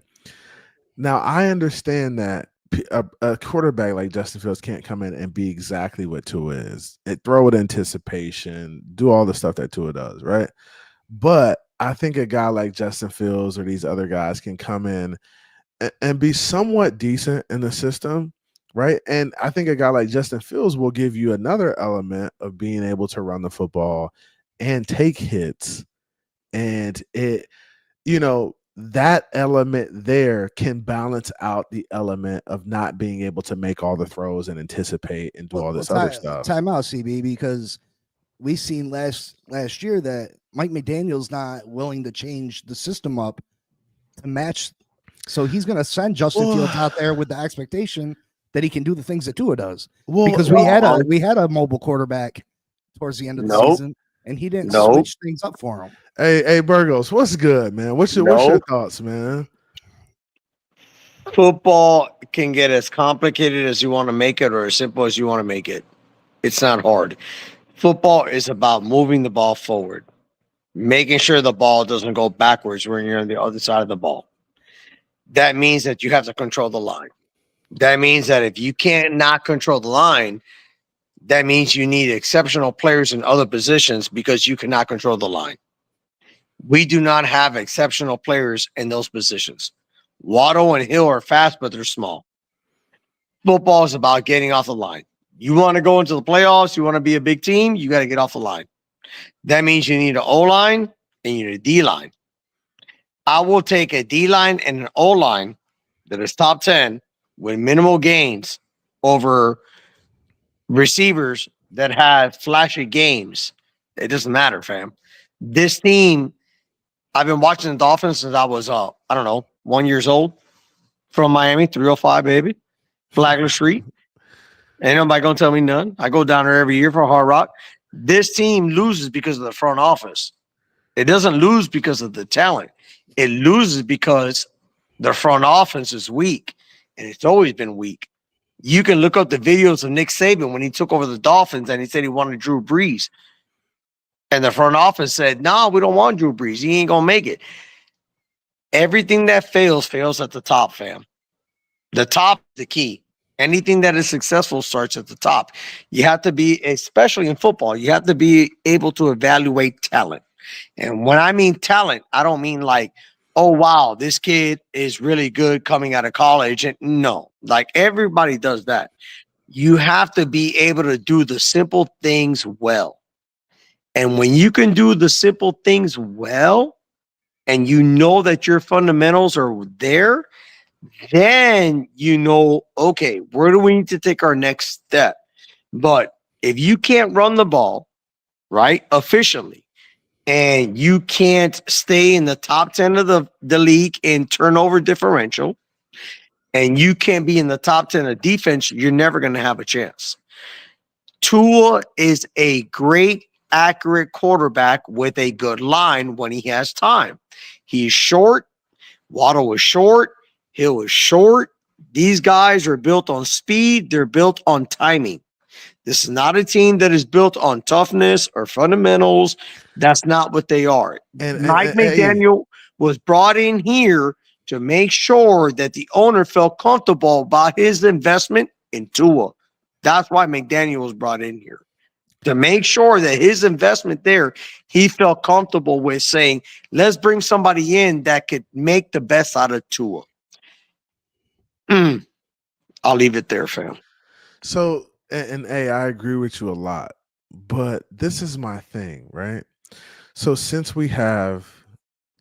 [SPEAKER 1] Now, I understand that a quarterback like Justin Fields can't come in and be exactly what Tua is. Throw with anticipation, do all the stuff that Tua does, right? But I think a guy like Justin Fields or these other guys can come in and be somewhat decent in the system, right? And I think a guy like Justin Fields will give you another element of being able to run the football and take hits. And that element there can balance out the element of not being able to make all the throws and anticipate and do all this other stuff.
[SPEAKER 5] Time out, CB, because we seen last year that Mike McDaniel's not willing to change the system up to match. So he's going to send Justin Fields out there with the expectation that he can do the things that Tua does. Because we had a mobile quarterback towards the end of the season, and he didn't switch things up for him.
[SPEAKER 1] Hey, Burgos, what's good, man? What's your thoughts, man?
[SPEAKER 6] Football can get as complicated as you want to make it or as simple as you want to make it. It's not hard. Football is about moving the ball forward, making sure the ball doesn't go backwards when you're on the other side of the ball. That means that you have to control the line. That means that if you can't not control the line, that means you need exceptional players in other positions because you cannot control the line. We do not have exceptional players in those positions. Waddle and Hill are fast, but they're small. Football is about getting off the line. You want to go into the playoffs, you want to be a big team, you got to get off the line. That means you need an O-line and you need a D-line. I will take a D-line and an O-line that is top 10 with minimal gains over receivers that have flashy games. It doesn't matter, fam. This team, I've been watching the Dolphins since I was, 1 year old from Miami, 305, baby. Flagler Street. Ain't nobody going to tell me none. I go down there every year for Hard Rock. This team loses because of the front office. It doesn't lose because of the talent. It loses because the front office is weak, and it's always been weak. You can look up the videos of Nick Saban when he took over the Dolphins, and he said he wanted Drew Brees. And the front office said, no, we don't want Drew Brees. He ain't going to make it. Everything that fails at the top, fam. The top is the key. Anything that is successful starts at the top. You have to be, especially in football, you have to be able to evaluate talent. And when I mean talent, I don't mean like, oh, wow, this kid is really good coming out of college. And no, like everybody does that. You have to be able to do the simple things well. And when you can do the simple things well, and you know that your fundamentals are there, then you know, okay, where do we need to take our next step? But if you can't run the ball, right, efficiently, and you can't stay in the top 10 of the league in turnover differential, and you can't be in the top 10 of defense, you're never going to have a chance. Tua is a great, accurate quarterback with a good line when he has time. He's short. Waddle is short. Hill is short. These guys are built on speed. They're built on timing. This is not a team that is built on toughness or fundamentals. That's not what they are. Mike McDaniel was brought in here to make sure that the owner felt comfortable about his investment in Tua. That's why McDaniel was brought in here. To make sure that his investment there, he felt comfortable with saying, let's bring somebody in that could make the best out of Tua. I'll leave it there, fam.
[SPEAKER 1] So, and I agree with you a lot, but this is my thing, right? So since we have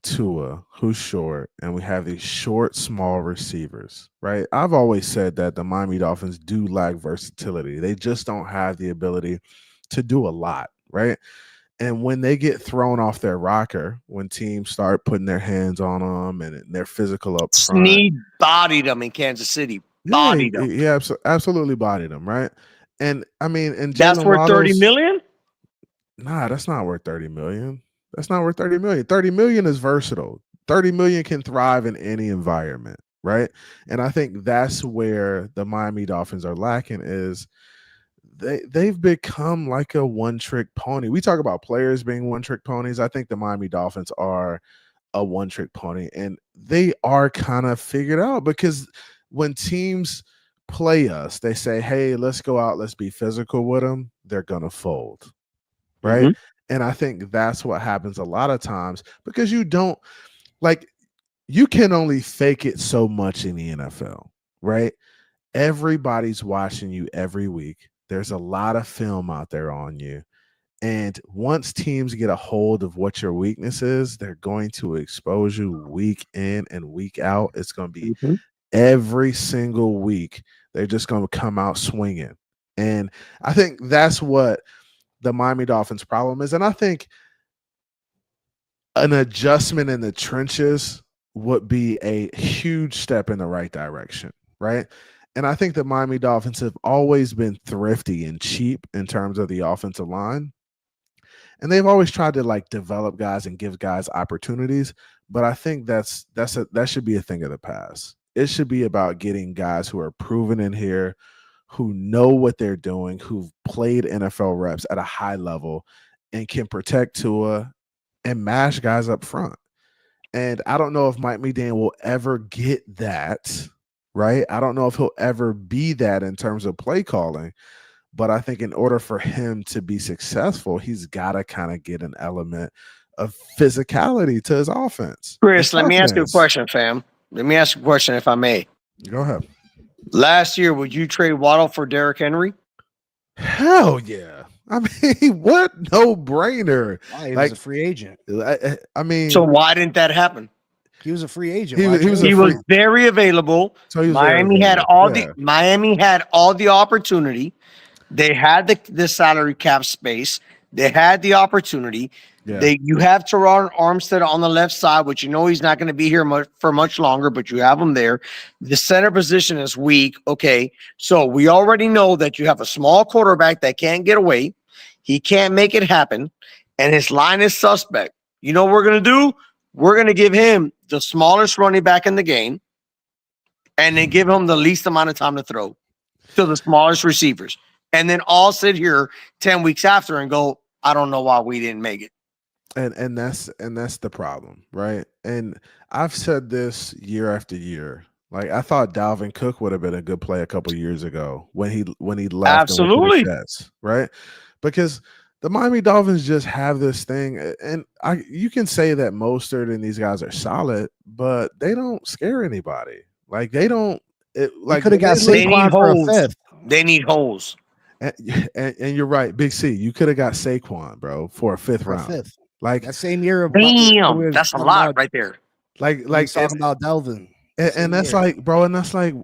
[SPEAKER 1] Tua, who's short, and we have these short, small receivers, right? I've always said that the Miami Dolphins do lack versatility. They just don't have the ability to do a lot, right? And when they get thrown off their rocker, when teams start putting their hands on them and they're physical up front.
[SPEAKER 6] Snead bodied them in Kansas City. Bodied them.
[SPEAKER 1] Yeah, absolutely bodied them, right? And I mean, and
[SPEAKER 6] that's
[SPEAKER 1] Jalen
[SPEAKER 6] worth
[SPEAKER 1] Waddle's,
[SPEAKER 6] $30 million?
[SPEAKER 1] Nah, that's not worth $30 million. That's not worth $30 million. $30 million is versatile. $30 million can thrive in any environment, right? And I think that's where the Miami Dolphins are lacking is they've become like a one-trick pony. We talk about players being one-trick ponies. I think the Miami Dolphins are a one-trick pony, and they are kind of figured out because when teams play us, they say, hey, let's go out, let's be physical with them. They're going to fold, right? And I think that's what happens a lot of times because you can only fake it so much in the NFL, right? Everybody's watching you every week. There's a lot of film out there on you. And once teams get a hold of what your weakness is, they're going to expose you week in and week out. It's going to be every single week. They're just going to come out swinging. And I think that's what the Miami Dolphins' problem is, and I think an adjustment in the trenches would be a huge step in the right direction, right? And I think the Miami Dolphins have always been thrifty and cheap in terms of the offensive line. And they've always tried to like develop guys and give guys opportunities, but I think that should be a thing of the past. It should be about getting guys who are proven in here, who know what they're doing, who've played NFL reps at a high level and can protect Tua and mash guys up front. And I don't know if Mike McDaniel will ever get that, right? I don't know if he'll ever be that in terms of play calling. But I think in order for him to be successful, he's got to kind of get an element of physicality to his offense.
[SPEAKER 6] Chris, let me ask you a question, fam. Let me ask you a question, if I may.
[SPEAKER 1] Go ahead.
[SPEAKER 6] Last year, would you trade Waddle for Derrick Henry?
[SPEAKER 1] Hell yeah. I mean, what no-brainer.
[SPEAKER 5] Why? He
[SPEAKER 1] Like-
[SPEAKER 5] was a free agent.
[SPEAKER 1] I mean,
[SPEAKER 6] So why didn't that happen?
[SPEAKER 5] He was a free agent.
[SPEAKER 1] He
[SPEAKER 5] Why
[SPEAKER 1] was- he was
[SPEAKER 5] trade
[SPEAKER 1] a
[SPEAKER 6] He
[SPEAKER 5] him?
[SPEAKER 1] free-
[SPEAKER 6] was very available.
[SPEAKER 1] so he was very
[SPEAKER 6] Miami had
[SPEAKER 1] good.
[SPEAKER 6] all
[SPEAKER 1] Yeah.
[SPEAKER 6] the Miami had all the opportunity. They had the salary cap space. They had the opportunity.
[SPEAKER 1] Yeah.
[SPEAKER 6] You have Teron Armstead on the left side, which you know he's not going to be here for much longer, but you have him there. The center position is weak. Okay, so we already know that you have a small quarterback that can't get away. He can't make it happen, and his line is suspect. You know what we're going to do? We're going to give him the smallest running back in the game, and then give him the least amount of time to throw to the smallest receivers. And then all sit here 10 weeks after and go, I don't know why we didn't make it.
[SPEAKER 1] And that's the problem, right? And I've said this year after year. Like I thought Dalvin Cook would have been a good play a couple years ago when he left and went to the
[SPEAKER 6] Absolutely.
[SPEAKER 1] Jets, right? Because the Miami Dolphins just have this thing, and you can say that Mostert and these guys are solid, but they don't scare anybody. Like they don't.
[SPEAKER 5] Like could have got
[SPEAKER 6] They need
[SPEAKER 5] Saquon for a
[SPEAKER 6] holes.
[SPEAKER 5] fifth.
[SPEAKER 6] They need holes.
[SPEAKER 1] And you're right, Big C. You could have got Saquon, bro, for a fifth
[SPEAKER 5] For a
[SPEAKER 1] round.
[SPEAKER 5] fifth.
[SPEAKER 1] Like
[SPEAKER 5] That same year.
[SPEAKER 6] Damn, that's a lot right there.
[SPEAKER 1] like
[SPEAKER 5] talking about Delvin.
[SPEAKER 1] and that's
[SPEAKER 5] year.
[SPEAKER 1] like, bro, and that's like,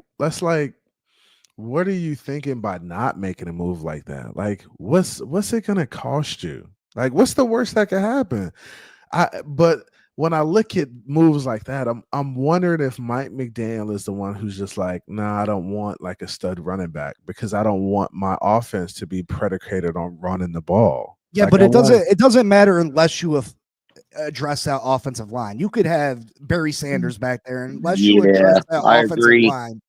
[SPEAKER 1] what are you thinking by not making a move like that? Like, what's it gonna cost you? Like, what's the worst that could happen? But when I look at moves like that, I'm wondering if Mike McDaniel is the one who's just like, nah, I don't want like a stud running back because I don't want my offense to be predicated on running the ball.
[SPEAKER 5] Yeah,
[SPEAKER 1] Like,
[SPEAKER 5] but
[SPEAKER 1] I
[SPEAKER 5] it
[SPEAKER 1] want-
[SPEAKER 5] doesn't matter unless you have address that offensive line. You could have Barry Sanders back there, and unless you
[SPEAKER 6] Yeah,
[SPEAKER 5] address that
[SPEAKER 6] I
[SPEAKER 5] offensive
[SPEAKER 6] agree.
[SPEAKER 5] line.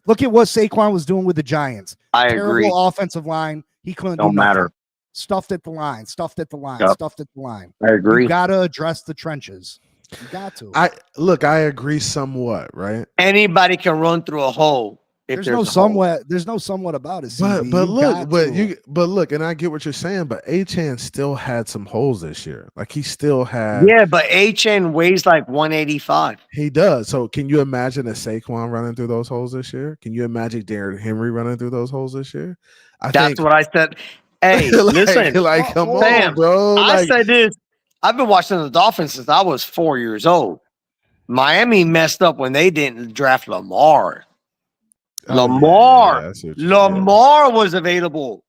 [SPEAKER 5] Look at what Saquon was doing with the Giants.
[SPEAKER 6] I
[SPEAKER 5] Terrible
[SPEAKER 6] agree.
[SPEAKER 5] offensive line. He couldn't
[SPEAKER 6] Don't
[SPEAKER 5] do nothing.
[SPEAKER 6] matter.
[SPEAKER 5] Stuffed at the line. Stuffed at the line.
[SPEAKER 6] Yep.
[SPEAKER 5] Stuffed at the line.
[SPEAKER 6] I agree.
[SPEAKER 5] You got to address the trenches. You got to.
[SPEAKER 1] I agree somewhat, right?
[SPEAKER 6] Anybody can run through a hole if
[SPEAKER 5] there's
[SPEAKER 6] there's
[SPEAKER 5] no
[SPEAKER 6] a hole.
[SPEAKER 5] somewhat. There's no somewhat about it.
[SPEAKER 1] But
[SPEAKER 5] CB.
[SPEAKER 1] but
[SPEAKER 5] You
[SPEAKER 1] look,
[SPEAKER 5] got to.
[SPEAKER 1] but look, and I get what you're saying, but Achan still had some holes this year. Like he still had.
[SPEAKER 6] Yeah, but HN weighs like 185.
[SPEAKER 1] He does. So can you imagine a Saquon running through those holes this year? Can you imagine Derrick Henry running through those holes this year?
[SPEAKER 6] That's what I said. Hey, listen,
[SPEAKER 1] like come on,
[SPEAKER 6] Sam,
[SPEAKER 1] bro.
[SPEAKER 6] I
[SPEAKER 1] Like,
[SPEAKER 6] said this. I've been watching the Dolphins since I was 4 years old. Miami messed up when they didn't draft Lamar.
[SPEAKER 1] oh, yeah,
[SPEAKER 6] Lamar.
[SPEAKER 1] yeah, I see what you're saying.
[SPEAKER 6] Lamar was available,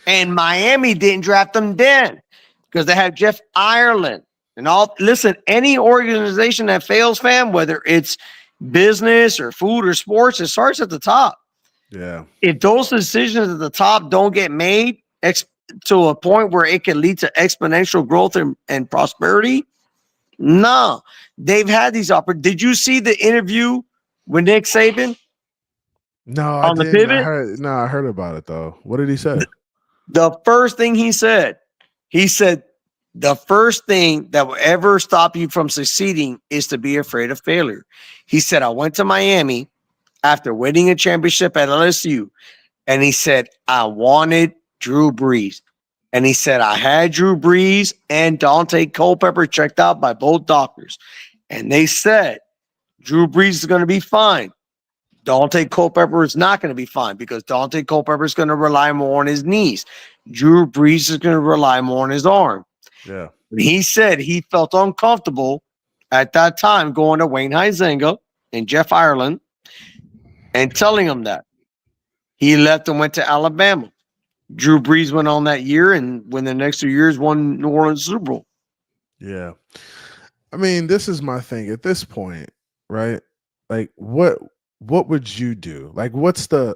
[SPEAKER 6] and Miami didn't draft him then because they had Jeff Ireland and all. Listen, any organization that fails, fam, whether it's business or food or sports, it starts at the top.
[SPEAKER 1] Yeah.
[SPEAKER 6] If those decisions at the top don't get made to a point where it can lead to exponential growth and prosperity, no, they've had these opportunities. Did you see the interview with Nick Saban?
[SPEAKER 1] No,
[SPEAKER 6] On the
[SPEAKER 1] I didn't.
[SPEAKER 6] pivot?
[SPEAKER 1] I heard about it though. What did he say?
[SPEAKER 6] The first thing he said, the first thing that will ever stop you from succeeding is to be afraid of failure. He said, I went to Miami after winning a championship at LSU, and he said, I wanted Drew Brees. And he said, I had Drew Brees and Dante Culpepper checked out by both doctors. And they said, Drew Brees is going to be fine. Dante Culpepper is not going to be fine because Dante Culpepper is going to rely more on his knees. Drew Brees is going to rely more on his arm.
[SPEAKER 1] Yeah.
[SPEAKER 6] He said he felt uncomfortable at that time going to Wayne Huizenga and Jeff Ireland and telling him that. He left and went to Alabama. Drew Brees went on that year, and when the next 2 years won New Orleans Super Bowl.
[SPEAKER 1] Yeah. I mean, this is my thing at this point, right? Like what would you do? Like what's the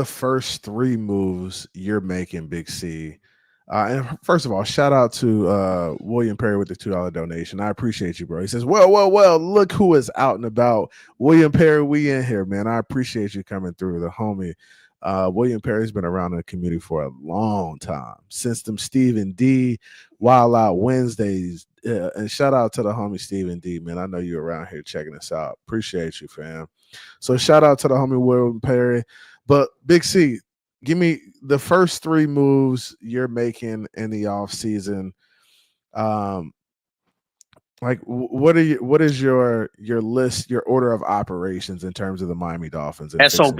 [SPEAKER 1] first 3 moves you're making, Big C? And first of all, shout out to William Perry with the $2 donation. I appreciate you, bro. He says, well, look who is out and about. William Perry, we in here, man. I appreciate you coming through. The homie William Perry's been around in the community for a long time, since them Stephen D, Wild Out Wednesdays. And shout out to the homie Stephen D, man. I know you're around here checking us out. Appreciate you, fam. So shout out to the homie William Perry. But Big C, give me the first 3 moves you're making in the off season. Like what is your list, your order of operations in terms of the Miami Dolphins and
[SPEAKER 6] SOP.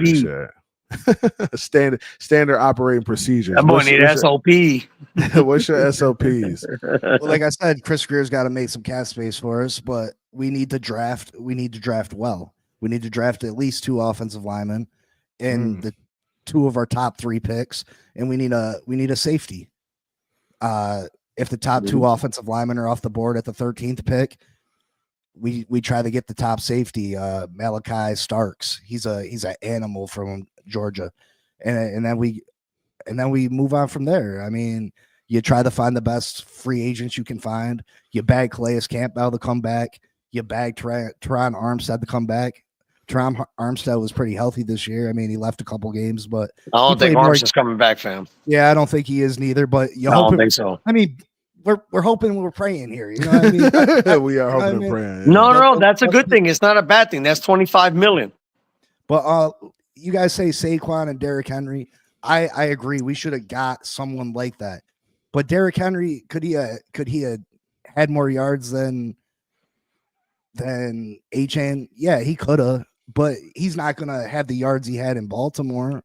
[SPEAKER 1] Standard operating procedures.
[SPEAKER 6] That boy need SOP.
[SPEAKER 1] What's your SOPs?
[SPEAKER 5] Well, like I said, Chris Greer's got to make some cap space for us, but we need to draft. We need to draft well. We need to draft at least 2 offensive linemen and the 2 of our top 3 picks, and we need a safety. If the top 2 offensive linemen are off the board at the 13th pick, we try to get the top safety, Malachi Starks. He's an animal from Georgia, and then we move on from there. I mean, you try to find the best free agents you can find. You bag Calais Campbell to come back. You bag Teron Armstead to come back. Teron Armstead was pretty healthy this year. I mean, he left a couple games, but
[SPEAKER 6] I don't think Armstead's coming back, fam.
[SPEAKER 5] Yeah, I don't think he is neither. But
[SPEAKER 6] I don't think so.
[SPEAKER 5] I mean, we're hoping, we're praying here. You know what I mean?
[SPEAKER 1] We are hoping and praying.
[SPEAKER 6] No, that's a good thing. It's not a bad thing. That's $25 million.
[SPEAKER 5] But you guys say Saquon and Derrick Henry. I agree. We should have got someone like that. But Derrick Henry, could he have had more yards than Achane? Yeah, he could have. But he's not going to have the yards he had in Baltimore.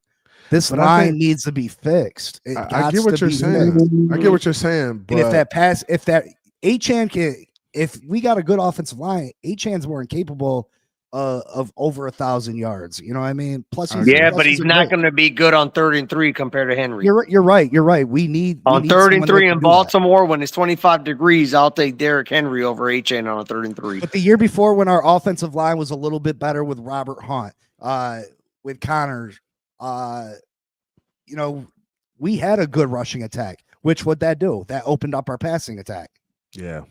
[SPEAKER 5] This line needs to be fixed.
[SPEAKER 1] I get what you're saying. I get what you're saying. But
[SPEAKER 5] and if that Achane can, if we got a good offensive line, Achane's more incapable of over 1,000 yards. You know what I mean? Plus,
[SPEAKER 6] but he's not going to be good on 3rd and 3 compared to Henry.
[SPEAKER 5] You're right. We need
[SPEAKER 6] on 3rd and 3 in Baltimore when it's 25 degrees. I'll take Derrick Henry over Achane on a 3rd and 3.
[SPEAKER 5] But the year before, when our offensive line was a little bit better with Robert Hunt, with Connor, we had a good rushing attack. Which would that do? That opened up our passing attack.
[SPEAKER 1] Yeah,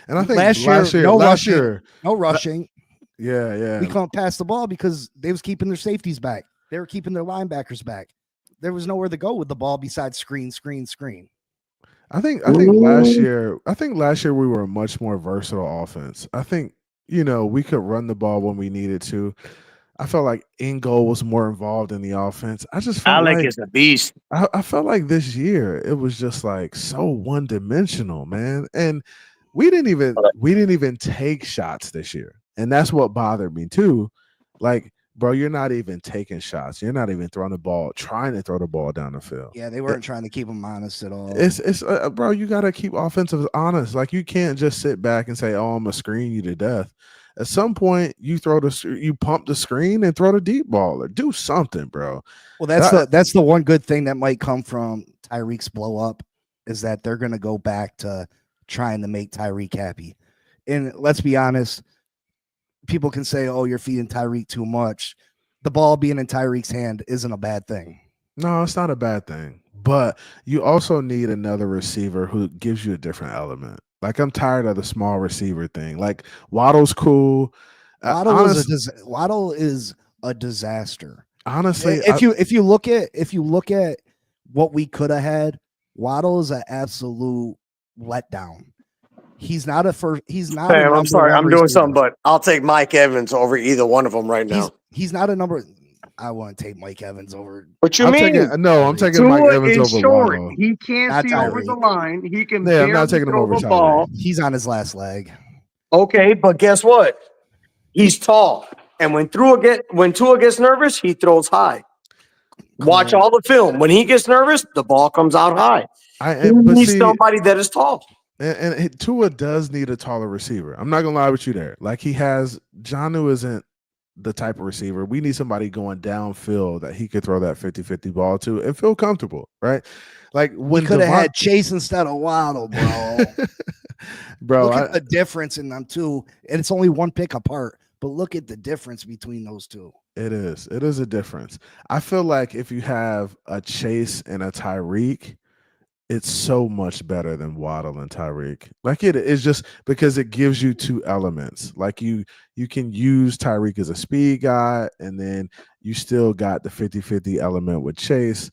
[SPEAKER 1] and I think
[SPEAKER 5] last year, no rushing.
[SPEAKER 1] Yeah.
[SPEAKER 5] We couldn't pass the ball because they was keeping their safeties back. They were keeping their linebackers back. There was nowhere to go with the ball besides screen.
[SPEAKER 1] I think last year we were a much more versatile offense. I think, we could run the ball when we needed to. I felt like Ingo was more involved in the offense. I just felt
[SPEAKER 6] Alec is a beast.
[SPEAKER 1] I felt like this year it was just like so one-dimensional, man. And we didn't even take shots this year. And that's what bothered me too. Like, bro, you're not even taking shots. You're not even trying to throw the ball down the field.
[SPEAKER 5] Yeah, they weren't trying to keep them honest at all.
[SPEAKER 1] It's bro, you got to keep offensive honest. Like, you can't just sit back and say, "Oh, I'm gonna screen you to death." At some point, you pump the screen and throw the deep ball or do something, bro.
[SPEAKER 5] Well, that's the one good thing that might come from Tyreek's blow up is that they're gonna go back to trying to make Tyreek happy. And let's be honest. People can say, "Oh, you're feeding Tyreek too much." The ball being in Tyreek's hand isn't a bad thing.
[SPEAKER 1] No, it's not a bad thing. But you also need another receiver who gives you a different element. Like, I'm tired of the small receiver thing. Like, Waddle's cool.
[SPEAKER 5] Waddle is a disaster.
[SPEAKER 1] Honestly,
[SPEAKER 5] if you look at what we could have had, Waddle is an absolute letdown. He's not a first. He's not.
[SPEAKER 6] Sam, I'm sorry. I'm doing something, but I'll take Mike Evans over either one of them right now.
[SPEAKER 5] He's not a number. I want to take Mike Evans over.
[SPEAKER 6] What you mean?
[SPEAKER 1] I'm taking Mike Evans over Waddle.
[SPEAKER 6] He can't see over the line. He can.
[SPEAKER 1] Yeah, I'm not taking him over
[SPEAKER 6] the ball.
[SPEAKER 5] He's on his last leg.
[SPEAKER 6] Okay, but guess what? He's tall, and when Tua gets nervous, he throws high. Watch all the film. When he gets nervous, the ball comes out high. He needs somebody that is tall.
[SPEAKER 1] And Tua does need a taller receiver. I'm not gonna lie with you there. Like, he has Jonnu isn't the type of receiver. We need somebody going downfield that he could throw that 50-50 ball to and feel comfortable, right? Like when
[SPEAKER 5] We could have had Chase instead of Waddle, bro.
[SPEAKER 1] bro,
[SPEAKER 5] Look at the difference in them two, and it's only one pick apart. But look at the difference between those two.
[SPEAKER 1] it is a difference. I feel like if you have a Chase and a Tyreek, it's so much better than Waddle and Tyreek. Like it is just because it gives you two elements. Like you can use Tyreek as a speed guy, and then you still got the 50-50 element with Chase.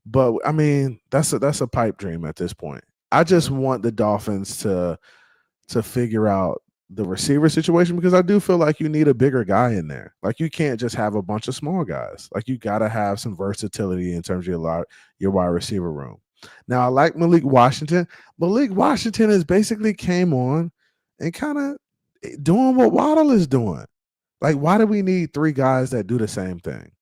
[SPEAKER 1] But I mean, that's a pipe dream at this point. I just want the Dolphins to figure out the receiver situation, because I do feel like you need a bigger guy in there. Like you can't just have a bunch of small guys. Like you got to have some versatility in terms of your wide receiver room. Now, I like Malik Washington. Malik Washington has basically came on and kind of doing what Waddle is doing. Like, why do we need three guys that do the same thing?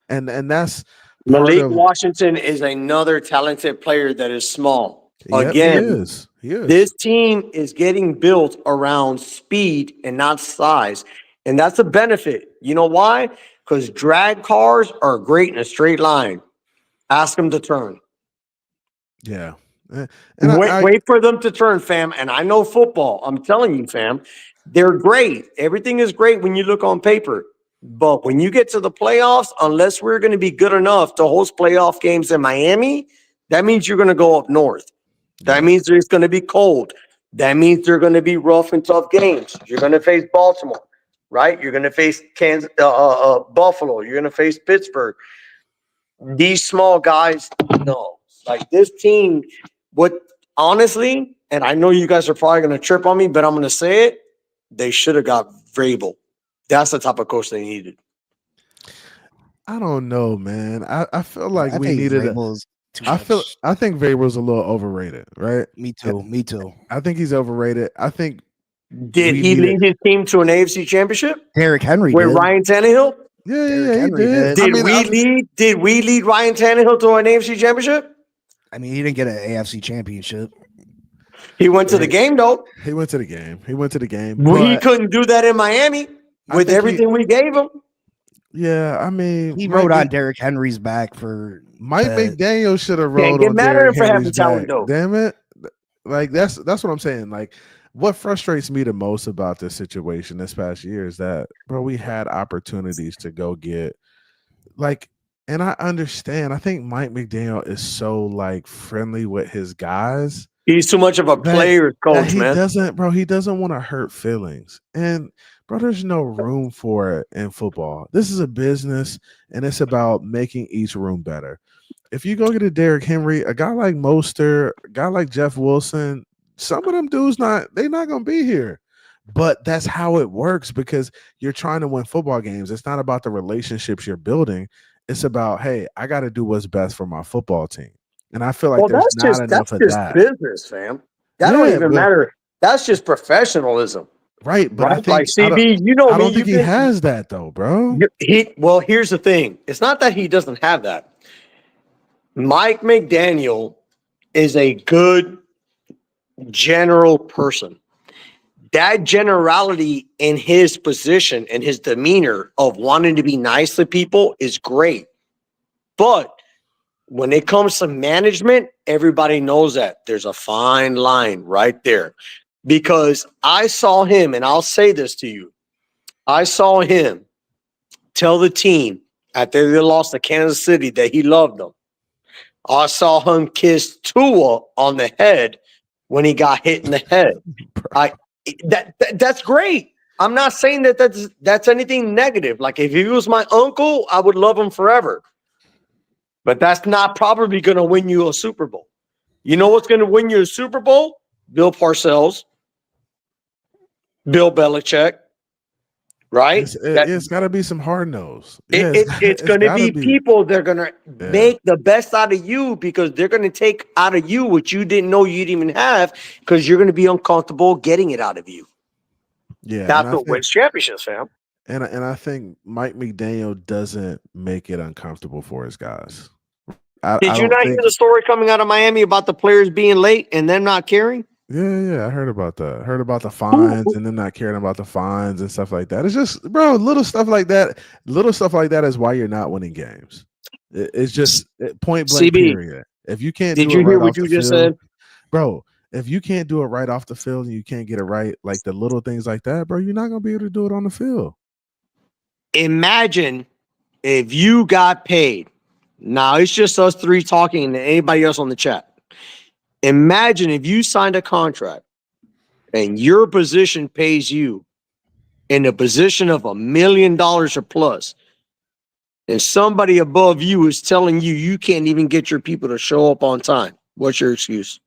[SPEAKER 1] And that's
[SPEAKER 6] Malik Washington is another talented player that is small.
[SPEAKER 1] Yep,
[SPEAKER 6] Again,
[SPEAKER 1] he is.
[SPEAKER 6] This team is getting built around speed and not size. And that's a benefit. You know why? Because drag cars are great in a straight line. Ask them to turn.
[SPEAKER 1] Yeah.
[SPEAKER 6] Wait for them to turn, fam. And I know football. I'm telling you, fam, they're great. Everything is great when you look on paper. But when you get to the playoffs, unless we're going to be good enough to host playoff games in Miami, that means you're going to go up north. That means it's going to be cold. That means they're going to be rough and tough games. You're going to face Baltimore, right? You're going to face Buffalo. You're going to face Pittsburgh. These small guys, no. Like this team, honestly, and I know you guys are probably going to trip on me, but I'm going to say it, they should have got Vrabel. That's the type of coach they needed.
[SPEAKER 1] I don't know, man. I feel like we needed I think Vrabel's a little overrated, right?
[SPEAKER 5] Me too.
[SPEAKER 1] I think he's overrated. I think
[SPEAKER 6] did he lead his team to an AFC championship?
[SPEAKER 5] Derrick Henry
[SPEAKER 6] with Ryan Tannehill?
[SPEAKER 1] Yeah, he did.
[SPEAKER 6] Did we lead Ryan Tannehill to an AFC championship?
[SPEAKER 5] I mean, he didn't get an AFC championship.
[SPEAKER 6] He went to the game, though.
[SPEAKER 1] He went to the game.
[SPEAKER 6] Well, he couldn't do that in Miami with everything we gave him.
[SPEAKER 1] Yeah, I mean,
[SPEAKER 5] he rode on Derrick Henry's back for
[SPEAKER 1] Mike McDaniel should have rode on Derrick Henry's back. Damn it! Like that's what I'm saying. Like, what frustrates me the most about this situation this past year is that, bro, we had opportunities to go get, like, and I understand. I think Mike McDaniel is so like friendly with his guys.
[SPEAKER 6] He's too much of a player coach, man.
[SPEAKER 1] He doesn't want to hurt feelings. And bro, there's no room for it in football. This is a business, and it's about making each room better. If you go get a Derrick Henry, a guy like Mostert, a guy like Jeff Wilson, some of them dudes they're not gonna be here. But that's how it works, because you're trying to win football games. It's not about the relationships you're building. It's about, hey, I got to do what's best for my football team. And I feel like there's not enough of that.
[SPEAKER 6] That's just business, fam. That don't even matter. That's just professionalism.
[SPEAKER 1] Right, but I think
[SPEAKER 6] like CB,
[SPEAKER 1] I don't think he has that though, bro.
[SPEAKER 6] Well, here's the thing. It's not that he doesn't have that. Mike McDaniel is a good general person. That generality in his position and his demeanor of wanting to be nice to people is great. But when it comes to management, everybody knows that there's a fine line right there. Because I saw him, and I'll say this to you, I saw him tell the team after they lost to Kansas City that he loved them. I saw him kiss Tua on the head when he got hit in the head. That's great. I'm not saying that's anything negative. Like if he was my uncle, I would love him forever. But that's not probably going to win you a Super Bowl. You know what's going to win you a Super Bowl? Bill Parcells, Bill Belichick, right?
[SPEAKER 1] It's got to be some hard nose.
[SPEAKER 6] It's going to be people that are going to make the best out of you, because they're going to take out of you what you didn't know you didn't even have, because you're going to be uncomfortable getting it out of you.
[SPEAKER 1] Yeah,
[SPEAKER 6] that's what wins championships, fam.
[SPEAKER 1] And I think Mike McDaniel doesn't make it uncomfortable for his guys.
[SPEAKER 6] Did you not hear the story coming out of Miami about the players being late and them not caring?
[SPEAKER 1] Yeah, I heard about that. Heard about the fines and them not caring about the fines and stuff like that. It's just, bro, little stuff like that. Little stuff like that is why you're not winning games. It's just point blank.
[SPEAKER 6] CB,
[SPEAKER 1] Period. If you can't
[SPEAKER 6] did
[SPEAKER 1] do it
[SPEAKER 6] you hear
[SPEAKER 1] right
[SPEAKER 6] what
[SPEAKER 1] off
[SPEAKER 6] you
[SPEAKER 1] the
[SPEAKER 6] just
[SPEAKER 1] field,
[SPEAKER 6] said?
[SPEAKER 1] bro. If you can't do it right off the field and you can't get it right, like the little things like that, bro, you're not gonna be able to do it on the field.
[SPEAKER 6] Imagine if you got paid. Now it's just us three talking and anybody else on the chat. Imagine if you signed a contract and your position pays you in a position of $1 million or plus, and somebody above you is telling you you can't even get your people to show up on time. What's your excuse?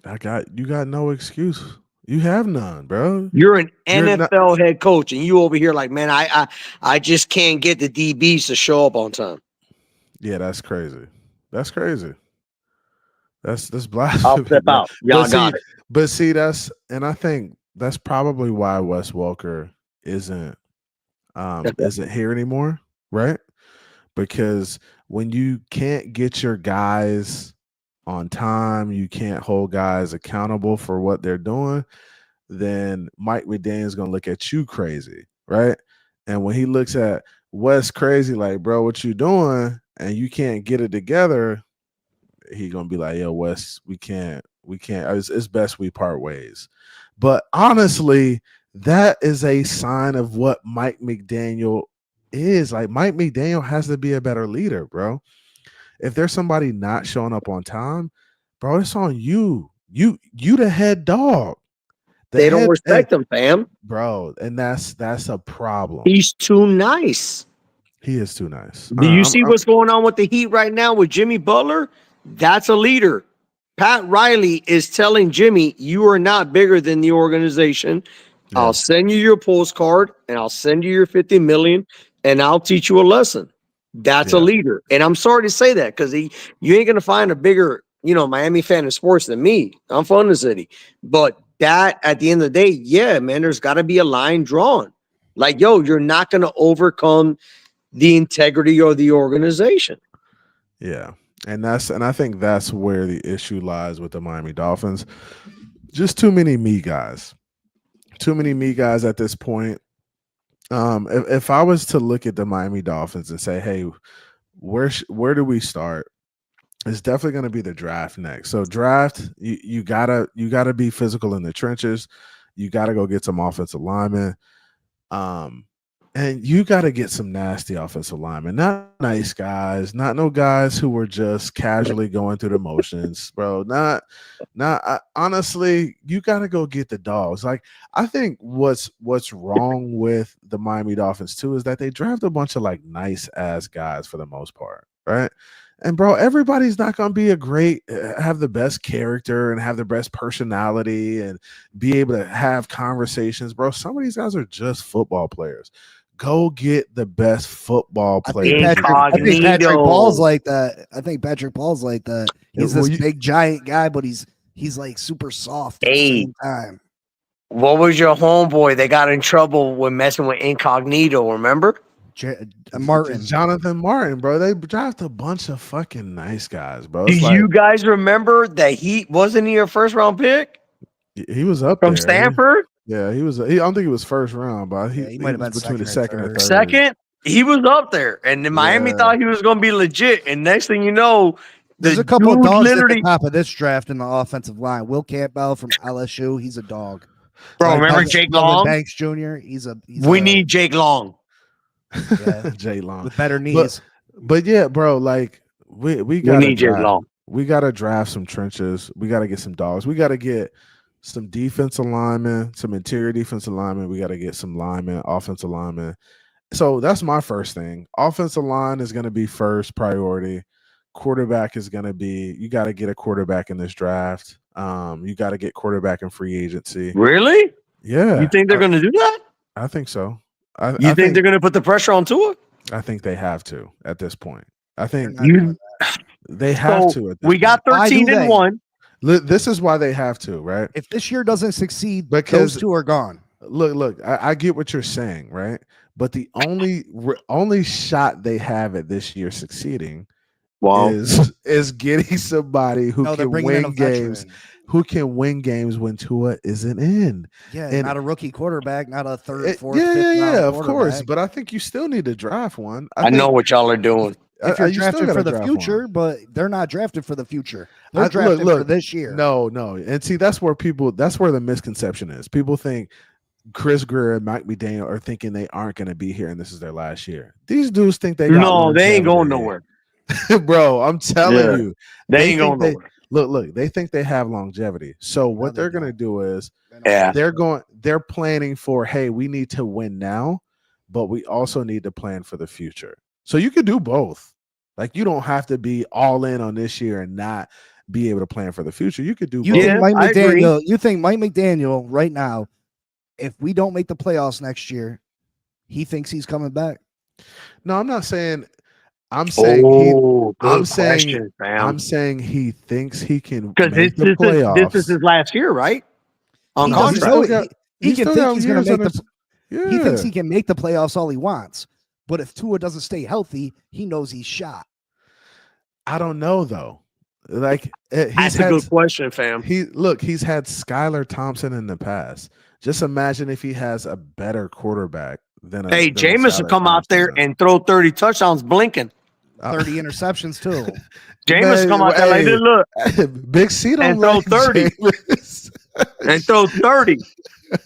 [SPEAKER 1] You got no excuse. You have none, bro.
[SPEAKER 6] You're an
[SPEAKER 1] You're not.
[SPEAKER 6] NFL head coach, and you over here like, man, I just can't get the DBs to show up on time.
[SPEAKER 1] Yeah, that's crazy. That's crazy. That's
[SPEAKER 6] I'll
[SPEAKER 1] blasphemy,
[SPEAKER 6] step
[SPEAKER 1] bro.
[SPEAKER 6] out. Y'all
[SPEAKER 1] But
[SPEAKER 6] got it.
[SPEAKER 1] see, and I think that's probably why Wes Welker isn't here anymore, right? Because when you can't get your guys on time, you can't hold guys accountable for what they're doing, then Mike McDaniel's gonna look at you crazy, right? And when he looks at Wes crazy, like, bro, what you doing? And you can't get it together, he gonna be like, yo, Wes, we can't. It's best we part ways. But honestly, that is a sign of what Mike McDaniel is. Like, Mike McDaniel has to be a better leader, bro. If there's somebody not showing up on time, bro, it's on you. You the head dog.
[SPEAKER 6] They don't respect him, fam.
[SPEAKER 1] Bro, and that's a problem.
[SPEAKER 6] He's too nice.
[SPEAKER 1] He is too nice.
[SPEAKER 6] Do you see what's going on with the Heat right now with Jimmy Butler? That's a leader. Pat Riley is telling Jimmy, you are not bigger than the organization. Yeah. I'll send you your postcard and I'll send you your $50 million and I'll teach you a lesson. That's a leader. And I'm sorry to say that because you ain't going to find a bigger, Miami fan in sports than me. I'm from the city. But that at the end of the day, yeah, man, there's got to be a line drawn. Like, yo, you're not going to overcome the integrity of the organization.
[SPEAKER 1] Yeah. And I think that's where the issue lies with the Miami Dolphins. Just too many me guys. Too many me guys at this point. If I was to look at the Miami Dolphins and say, hey, where do we start? It's definitely going to be the draft next. So draft, you gotta be physical in the trenches. You gotta go get some offensive linemen. And you got to get some nasty offensive linemen, not nice guys, not no guys who were just casually going through the motions, bro. Honestly, you got to go get the dogs. Like, I think what's wrong with the Miami Dolphins too is that they draft a bunch of like nice ass guys for the most part, right? And bro, everybody's not going to be have the best character and have the best personality and be able to have conversations, bro. Some of these guys are just football players. Go get the best football player.
[SPEAKER 5] I think Patrick Paul's like that. He's this big giant guy, but he's like super soft at the same time.
[SPEAKER 6] What was your homeboy? They got in trouble when messing with Incognito, remember?
[SPEAKER 1] Jonathan Martin, bro. They drafted a bunch of fucking nice guys, bro.
[SPEAKER 6] Do you guys remember that wasn't he a first round pick?
[SPEAKER 1] He was up
[SPEAKER 6] from
[SPEAKER 1] there.
[SPEAKER 6] Stanford?
[SPEAKER 1] He was. I don't think he was first round, but he might have been between the second and third.
[SPEAKER 6] Second, he was up there, and then Miami thought he was going to be legit. And next thing you know,
[SPEAKER 5] there's a couple of dogs at the top of this draft in the offensive line. Will Campbell from LSU, he's a dog.
[SPEAKER 6] Bro, remember Jake Long?
[SPEAKER 5] Banks Jr.
[SPEAKER 6] We need Jake Long.
[SPEAKER 5] Yeah,
[SPEAKER 1] Jake Long
[SPEAKER 5] with better knees.
[SPEAKER 1] But yeah, bro, like we
[SPEAKER 6] need Jake Long.
[SPEAKER 1] We got to draft some trenches. We got to get some dogs. We got to get some defensive linemen, some interior defensive linemen. We got to get some linemen, offensive linemen. So that's my first thing. Offensive line is going to be first priority. Quarterback is going to be, you got to get a quarterback in this draft. You got to get quarterback in free agency.
[SPEAKER 6] Really?
[SPEAKER 1] Yeah.
[SPEAKER 6] You think they're going to do that?
[SPEAKER 1] I think so.
[SPEAKER 6] You think they're going to put the pressure on Tua?
[SPEAKER 1] I think they have to at this point. I think they
[SPEAKER 6] to.
[SPEAKER 1] have to.
[SPEAKER 6] We got 13-1.
[SPEAKER 1] This is why they have to, right?
[SPEAKER 5] If this year doesn't succeed, because those two are gone.
[SPEAKER 1] Look, I get what you're saying, right? But the only shot they have at this year succeeding is getting somebody who can win games. who can win games when Tua isn't in.
[SPEAKER 5] Yeah,
[SPEAKER 1] And
[SPEAKER 5] not a rookie quarterback, not a third, fourth,
[SPEAKER 1] yeah,
[SPEAKER 5] fifth
[SPEAKER 1] yeah,
[SPEAKER 5] round
[SPEAKER 1] yeah, of course.
[SPEAKER 5] quarterback.
[SPEAKER 1] But I think you still need to draft one.
[SPEAKER 6] I know what y'all are doing.
[SPEAKER 5] If you're
[SPEAKER 1] you still
[SPEAKER 5] drafted
[SPEAKER 1] gotta
[SPEAKER 5] for the
[SPEAKER 1] draft
[SPEAKER 5] future,
[SPEAKER 1] one.
[SPEAKER 5] but they're not drafted for the future. They're drafted for this year.
[SPEAKER 1] No, and see that's where the misconception is. People think Chris Greer and Mike McDaniel are thinking they aren't going to be here and this is their last year. These dudes think they got
[SPEAKER 6] No, they ain't going
[SPEAKER 1] longevity.
[SPEAKER 6] nowhere.
[SPEAKER 1] Bro, I'm telling
[SPEAKER 6] Yeah.
[SPEAKER 1] you.
[SPEAKER 6] They ain't going
[SPEAKER 1] think
[SPEAKER 6] nowhere.
[SPEAKER 1] look, they think they have longevity. So what
[SPEAKER 5] they
[SPEAKER 1] they're going to
[SPEAKER 5] don't.
[SPEAKER 1] do is
[SPEAKER 6] Yeah.
[SPEAKER 1] they're planning for, hey, we need to win now, but we also need to plan for the future. So you could do both. Like you don't have to be all in on this year and not be able to plan for the future. You could do both.
[SPEAKER 5] Think Mike
[SPEAKER 6] I agree.
[SPEAKER 5] McDaniel? You think Mike McDaniel right now, if we don't make the playoffs next year, he thinks he's coming back?
[SPEAKER 1] No, I'm not saying. I'm saying I'm saying he thinks he can make the playoffs.
[SPEAKER 6] This is his last year, right? On
[SPEAKER 5] He doesn't
[SPEAKER 6] contract.
[SPEAKER 5] know it. He can think he's going to make the.
[SPEAKER 1] Yeah.
[SPEAKER 5] He thinks he can make the playoffs all he wants, but if Tua doesn't stay healthy, he knows he's shot.
[SPEAKER 1] I don't know though. Like
[SPEAKER 6] That's a good question, fam.
[SPEAKER 1] He's had Skylar Thompson in the past. Just imagine if he has a better quarterback than
[SPEAKER 6] Hey, Jameis will come out there and throw 30 touchdowns blinking.
[SPEAKER 5] 30 interceptions too.
[SPEAKER 6] Jameis will come out there like this, look.
[SPEAKER 1] Big C don't
[SPEAKER 6] and throw
[SPEAKER 1] like
[SPEAKER 6] 30.
[SPEAKER 1] and
[SPEAKER 6] throw 30.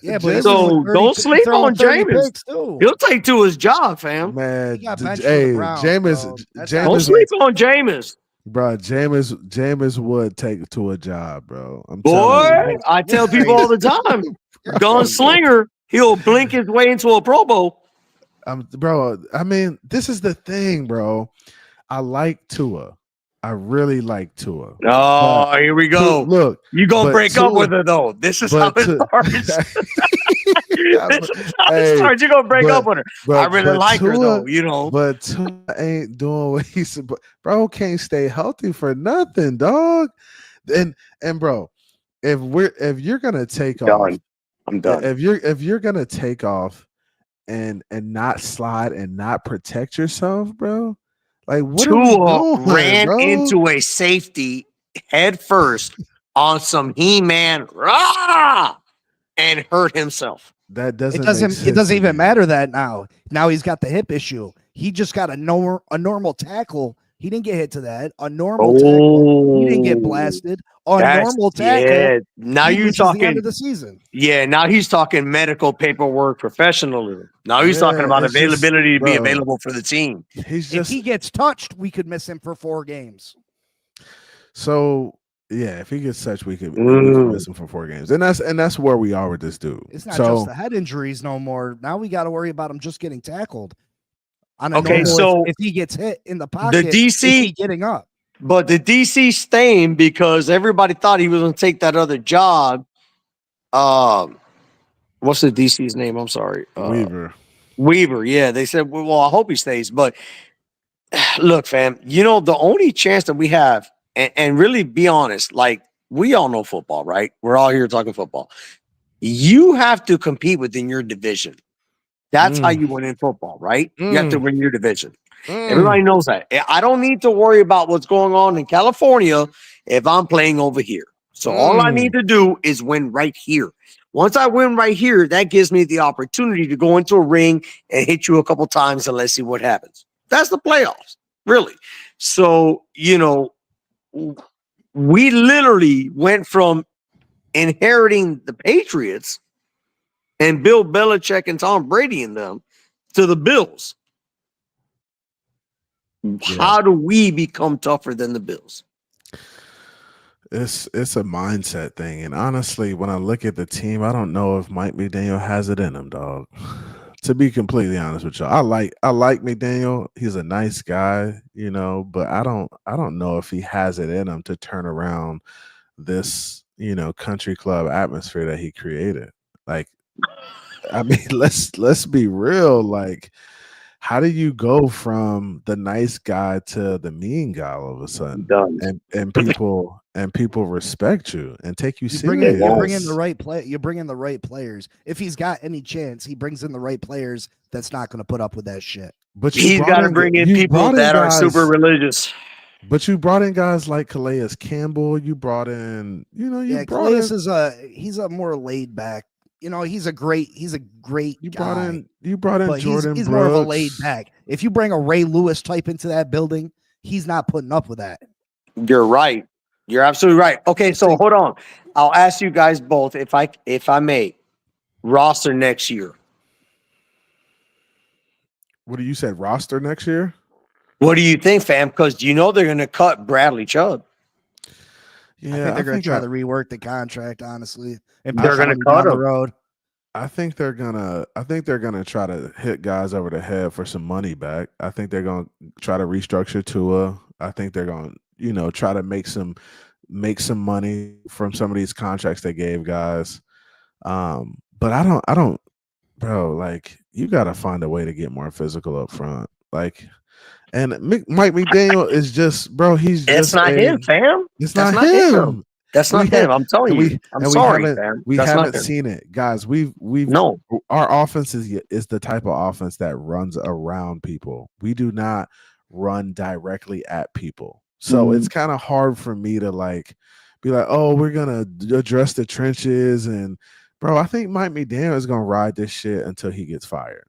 [SPEAKER 5] Yeah, but
[SPEAKER 6] so don't sleep on Jameis. He'll take to his job, fam.
[SPEAKER 1] Man,
[SPEAKER 5] Jameis,
[SPEAKER 6] don't sleep on Jameis.
[SPEAKER 1] Bro, Jameis would take to a job, bro.
[SPEAKER 6] Boy, I tell people all the time, gunslinger, he'll blink his way into a Pro Bowl.
[SPEAKER 1] Bro, I mean, this is the thing, bro. I like Tua. I really like Tua.
[SPEAKER 6] Oh, here we go.
[SPEAKER 1] Look,
[SPEAKER 6] you gonna break up with her though. This is how it starts. This is how it starts. You're gonna break up with her. I really like her though, you know.
[SPEAKER 1] But Tua ain't doing what he's supposed. Bro can't stay healthy for nothing, dog. And bro, if you're gonna take off,
[SPEAKER 6] I'm done.
[SPEAKER 1] If you're gonna take off and not slide and not protect yourself, bro. Like what
[SPEAKER 6] Tua ran into a safety head first on some He-Man and hurt himself.
[SPEAKER 1] That doesn't.
[SPEAKER 5] It doesn't even matter that now. Now he's got the hip issue. He just got a normal tackle. He didn't get hit to that. A normal tackle. He didn't get blasted. Normal tackle.
[SPEAKER 6] Yeah. Now you're talking
[SPEAKER 5] the end of the season.
[SPEAKER 6] Yeah. Now he's talking medical paperwork professionalism. Now he's talking about availability to be available for the team.
[SPEAKER 5] If he gets touched, we could miss him for 4 games.
[SPEAKER 1] So yeah, if he gets touched, we could miss him for 4 games, and that's where we are with this dude.
[SPEAKER 5] It's not just the head injuries no more. Now we got to worry about him just getting tackled. So if he gets hit in the pocket,
[SPEAKER 6] the DC
[SPEAKER 5] is he getting up.
[SPEAKER 6] But the DC staying because everybody thought he was going to take that other job. What's the DC's name? I'm sorry. Weaver. Yeah. They said, well, I hope he stays. But look, fam, you know, the only chance that we have, and really be honest, like we all know football, right? We're all here talking football. You have to compete within your division. That's how you win in football, right? You have to win your division. Everybody knows that. I don't need to worry about what's going on in California if I'm playing over here. So all I need to do is win right here. Once I win right here, that gives me the opportunity to go into a ring and hit you a couple times and let's see what happens. That's the playoffs, really. So, you know, we literally went from inheriting the Patriots and Bill Belichick and Tom Brady and them to the Bills. Yeah. How do we become tougher than the Bills?
[SPEAKER 1] It's a mindset thing. And honestly, when I look at the team, I don't know if Mike McDaniel has it in him, dog. To be completely honest with you, I like McDaniel. He's a nice guy, you know, but I don't know if he has it in him to turn around this, you know, country club atmosphere that he created. Like, I mean, let's be real. Like, how do you go from the nice guy to the mean guy all of a sudden? And people respect you and take you serious.
[SPEAKER 5] You bring in the right play. You bring in the right players. If he's got any chance, he brings in the right players. That's not going to put up with that shit.
[SPEAKER 1] But
[SPEAKER 6] he's got to bring in people that are super religious.
[SPEAKER 1] But you brought in guys like Calais Campbell. You brought in,
[SPEAKER 5] Yeah, Calais is he's a more laid back. He's a great guy.
[SPEAKER 1] You brought in
[SPEAKER 5] But
[SPEAKER 1] Jordan
[SPEAKER 5] he's
[SPEAKER 1] Brooks.
[SPEAKER 5] more of a laid back. If you bring a Ray Lewis type into that building, he's not putting up with that.
[SPEAKER 6] You're right. You're absolutely right. Okay, so hold on. I'll ask you guys both if I may roster next year.
[SPEAKER 1] What do you said? Roster next year?
[SPEAKER 6] What do you think, fam? Because they're going to cut Bradley Chubb.
[SPEAKER 1] Yeah,
[SPEAKER 5] I think they're going to try to rework the contract, honestly, and
[SPEAKER 6] They're going to cut
[SPEAKER 5] down the
[SPEAKER 6] him.
[SPEAKER 5] road.
[SPEAKER 1] I think they're gonna try to hit guys over the head for some money back. I think they're gonna try to restructure Tua. I think they're gonna, try to make some money from some of these contracts they gave guys. But I don't, bro. Like, you gotta find a way to get more physical up front. Like, and Mike McDaniel is just, bro. He's
[SPEAKER 6] It's
[SPEAKER 1] just
[SPEAKER 6] not him, fam.
[SPEAKER 1] It's
[SPEAKER 6] That's
[SPEAKER 1] not him.
[SPEAKER 6] That's not him. I'm telling you. I'm sorry, fam.
[SPEAKER 1] We
[SPEAKER 6] That's
[SPEAKER 1] haven't
[SPEAKER 6] not him.
[SPEAKER 1] seen it, guys. We've
[SPEAKER 6] No.
[SPEAKER 1] Our offense is the type of offense that runs around people. We do not run directly at people. So it's kind of hard for me to be like, oh, we're gonna address the trenches. And bro, I think Mike McDaniel is gonna ride this shit until he gets fired.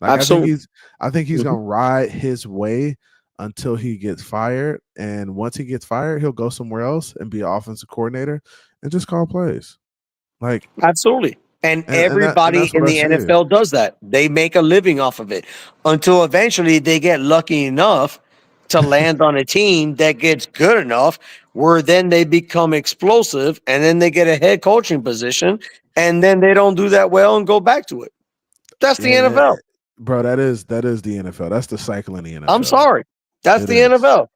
[SPEAKER 6] Absolutely.
[SPEAKER 1] I think he's gonna ride his way until he gets fired. And once he gets fired, he'll go somewhere else and be an offensive coordinator and just call plays.
[SPEAKER 6] Absolutely. And everybody
[SPEAKER 1] that's
[SPEAKER 6] in
[SPEAKER 1] what
[SPEAKER 6] the
[SPEAKER 1] I see.
[SPEAKER 6] NFL does that. They make a living off of it until eventually they get lucky enough to land on a team that gets good enough where then they become explosive and then they get a head coaching position and then they don't do that well and go back to it. That's the NFL.
[SPEAKER 1] Bro, that is the NFL. That's the cycle in the NFL.
[SPEAKER 6] I'm sorry. That's the NFL.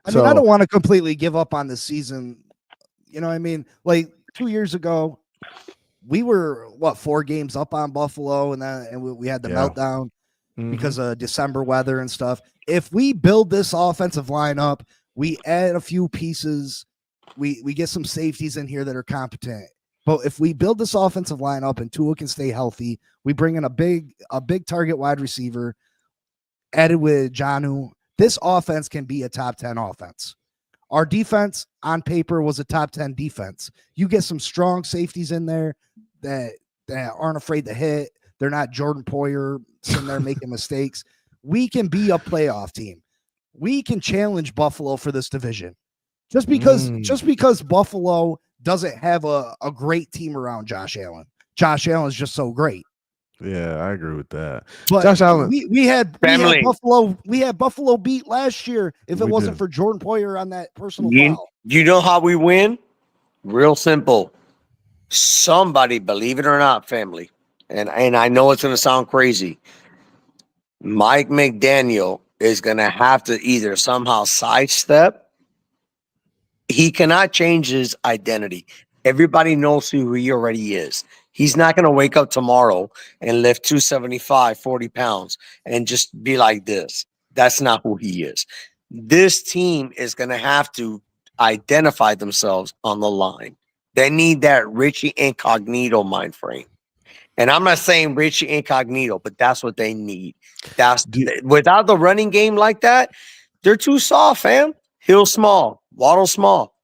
[SPEAKER 5] I mean, I don't want to completely give up on the season. You know what I mean? Like 2 years ago, we were 4 games up on Buffalo, and we had the meltdown because of December weather and stuff. If we build this offensive line up, we add a few pieces, we get some safeties in here that are competent. But if we build this offensive line up and Tua can stay healthy, we bring in a big target wide receiver added with Jonnu. This offense can be a top 10 offense. Our defense on paper was a top 10 defense. You get some strong safeties in there that aren't afraid to hit. They're not Jordan Poyer sitting there making mistakes. We can be a playoff team. We can challenge Buffalo for this division. Just because Buffalo doesn't have a great team around Josh Allen. Josh Allen is just so great.
[SPEAKER 1] Yeah, I agree with that.
[SPEAKER 5] But
[SPEAKER 1] Josh Allen,
[SPEAKER 5] we had Buffalo beat last year if it wasn't for Jordan Poyer on that personal foul.
[SPEAKER 6] You know how we win? Real simple. Somebody, believe it or not, family, and I know it's going to sound crazy, Mike McDaniel is going to have to either somehow sidestep. He cannot change his identity. Everybody knows who he already is. He's not going to wake up tomorrow and lift 275, 40 pounds and just be like this. That's not who he is. This team is going to have to identify themselves on the line. They need that Richie Incognito mind frame. And I'm not saying Richie Incognito, but that's what they need. Without the running game like that, they're too soft, fam. Hill small, Waddle small,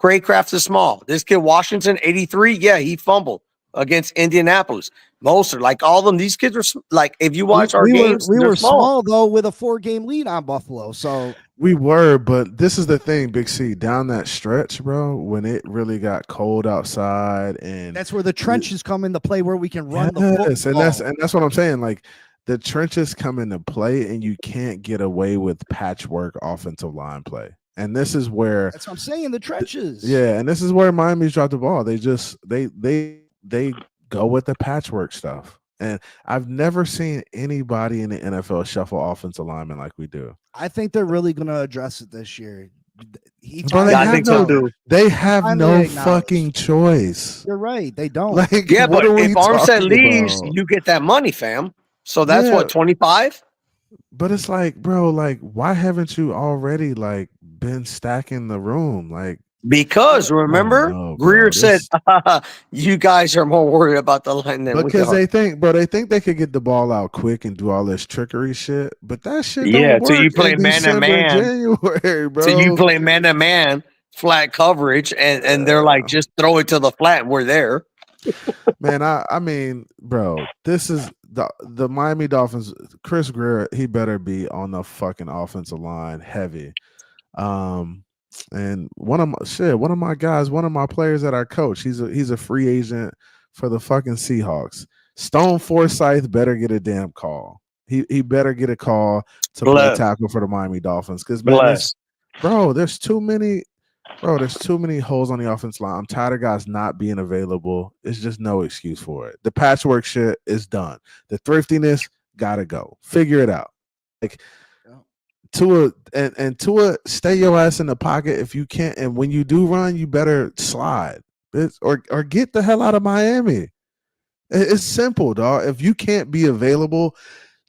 [SPEAKER 6] Craycraft is small. This kid Washington, 83, yeah, he fumbled against Indianapolis. Most are like all of them. These kids are like, if you watch our games,
[SPEAKER 5] we were small though with a 4-game lead on Buffalo. So
[SPEAKER 1] we were, but this is the thing, Big C, down that stretch, bro, when it really got cold outside, and
[SPEAKER 5] that's where the trenches come into play, where we can run the football.
[SPEAKER 1] and that's what I'm saying. Like, the trenches come into play, and you can't get away with patchwork offensive line play. And this is where
[SPEAKER 5] that's what I'm saying. The trenches,
[SPEAKER 1] and this is where Miami's dropped the ball. They just they go with the patchwork stuff. And I've never seen anybody in the NFL shuffle offensive linemen like we do.
[SPEAKER 5] I think they're really going to address it this year.
[SPEAKER 1] They have no fucking choice.
[SPEAKER 5] You're right. They don't.
[SPEAKER 6] But if Armstead leaves, you get that money, fam. So that's what, 25?
[SPEAKER 1] But it's like, bro, like, why haven't you already been stacking the room? Like,
[SPEAKER 6] Because
[SPEAKER 1] I don't
[SPEAKER 6] remember,
[SPEAKER 1] know,
[SPEAKER 6] Greer
[SPEAKER 1] bro.
[SPEAKER 6] said, "You guys are more worried about the line than we
[SPEAKER 1] Because
[SPEAKER 6] are."
[SPEAKER 1] they think, bro, they think they could get the ball out quick and do all this trickery shit, but that shit
[SPEAKER 6] Yeah,
[SPEAKER 1] don't
[SPEAKER 6] so
[SPEAKER 1] work
[SPEAKER 6] you play
[SPEAKER 1] in
[SPEAKER 6] man to
[SPEAKER 1] December and
[SPEAKER 6] man.
[SPEAKER 1] January,
[SPEAKER 6] So you
[SPEAKER 1] bro.
[SPEAKER 6] play man to man, flat coverage, and they're like, just throw it to the flat, and we're there.
[SPEAKER 1] Man, I mean, bro, this is the Miami Dolphins. Chris Greer, he better be on the fucking offensive line heavy. Um, and one of my guys, one of my players that I coach, he's a free agent for the fucking Seahawks. Stone Forsythe better get a damn call. He better get a call to play
[SPEAKER 6] Bless,
[SPEAKER 1] tackle for the Miami Dolphins. Because man,
[SPEAKER 6] bless.
[SPEAKER 1] there's too many. Bro, there's too many holes on the offense line. I'm tired of guys not being available. It's just no excuse for it. The patchwork shit is done. The thriftiness gotta go. Figure it out. Like Tua and Tua, stay your ass in the pocket if you can't. And when you do run, you better slide. Or get the hell out of Miami. It's simple, dog. If you can't be available,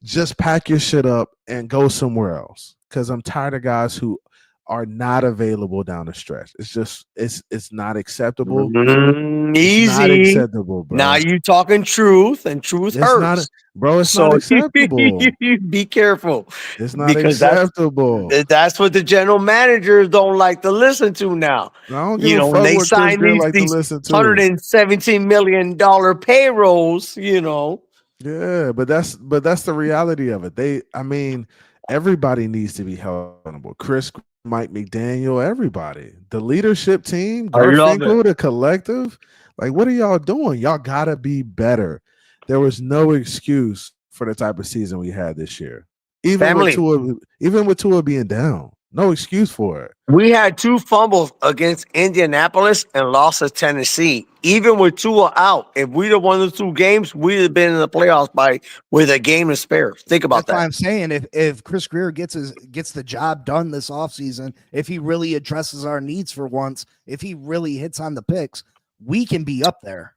[SPEAKER 1] just pack your shit up and go somewhere else. Because I'm tired of guys who are not available down the stretch. It's just it's not acceptable. It's not
[SPEAKER 6] Easy.
[SPEAKER 1] acceptable, bro.
[SPEAKER 6] Now you talking truth, and truth
[SPEAKER 1] It's not,
[SPEAKER 6] hurts.
[SPEAKER 1] bro. It's
[SPEAKER 6] So
[SPEAKER 1] not acceptable.
[SPEAKER 6] be careful,
[SPEAKER 1] It's not
[SPEAKER 6] because
[SPEAKER 1] acceptable.
[SPEAKER 6] that's what the general managers don't like to listen to now.
[SPEAKER 1] I don't give
[SPEAKER 6] You
[SPEAKER 1] a
[SPEAKER 6] know, when
[SPEAKER 1] fuck
[SPEAKER 6] they
[SPEAKER 1] what Chris
[SPEAKER 6] sign
[SPEAKER 1] Greer like to
[SPEAKER 6] these
[SPEAKER 1] listen to.
[SPEAKER 6] $117 million payrolls,
[SPEAKER 1] Yeah, but that's the reality of it. I mean, everybody needs to be held accountable. Chris, Mike McDaniel, everybody, the leadership team,
[SPEAKER 6] I love it.
[SPEAKER 1] Garfinkel, the collective. Like, what are y'all doing? Y'all gotta be better. There was no excuse for the type of season we had this year, even with Tua being down. No excuse for it.
[SPEAKER 6] We had 2 fumbles against Indianapolis and lost to Tennessee. Even with Tua out, if we'd have won those 2 games, we'd have been in the playoffs with a game to spare. Think about
[SPEAKER 5] That's why
[SPEAKER 6] that.
[SPEAKER 5] I'm saying if Chris Greer gets the job done this offseason, if he really addresses our needs for once, if he really hits on the picks, we can be up there.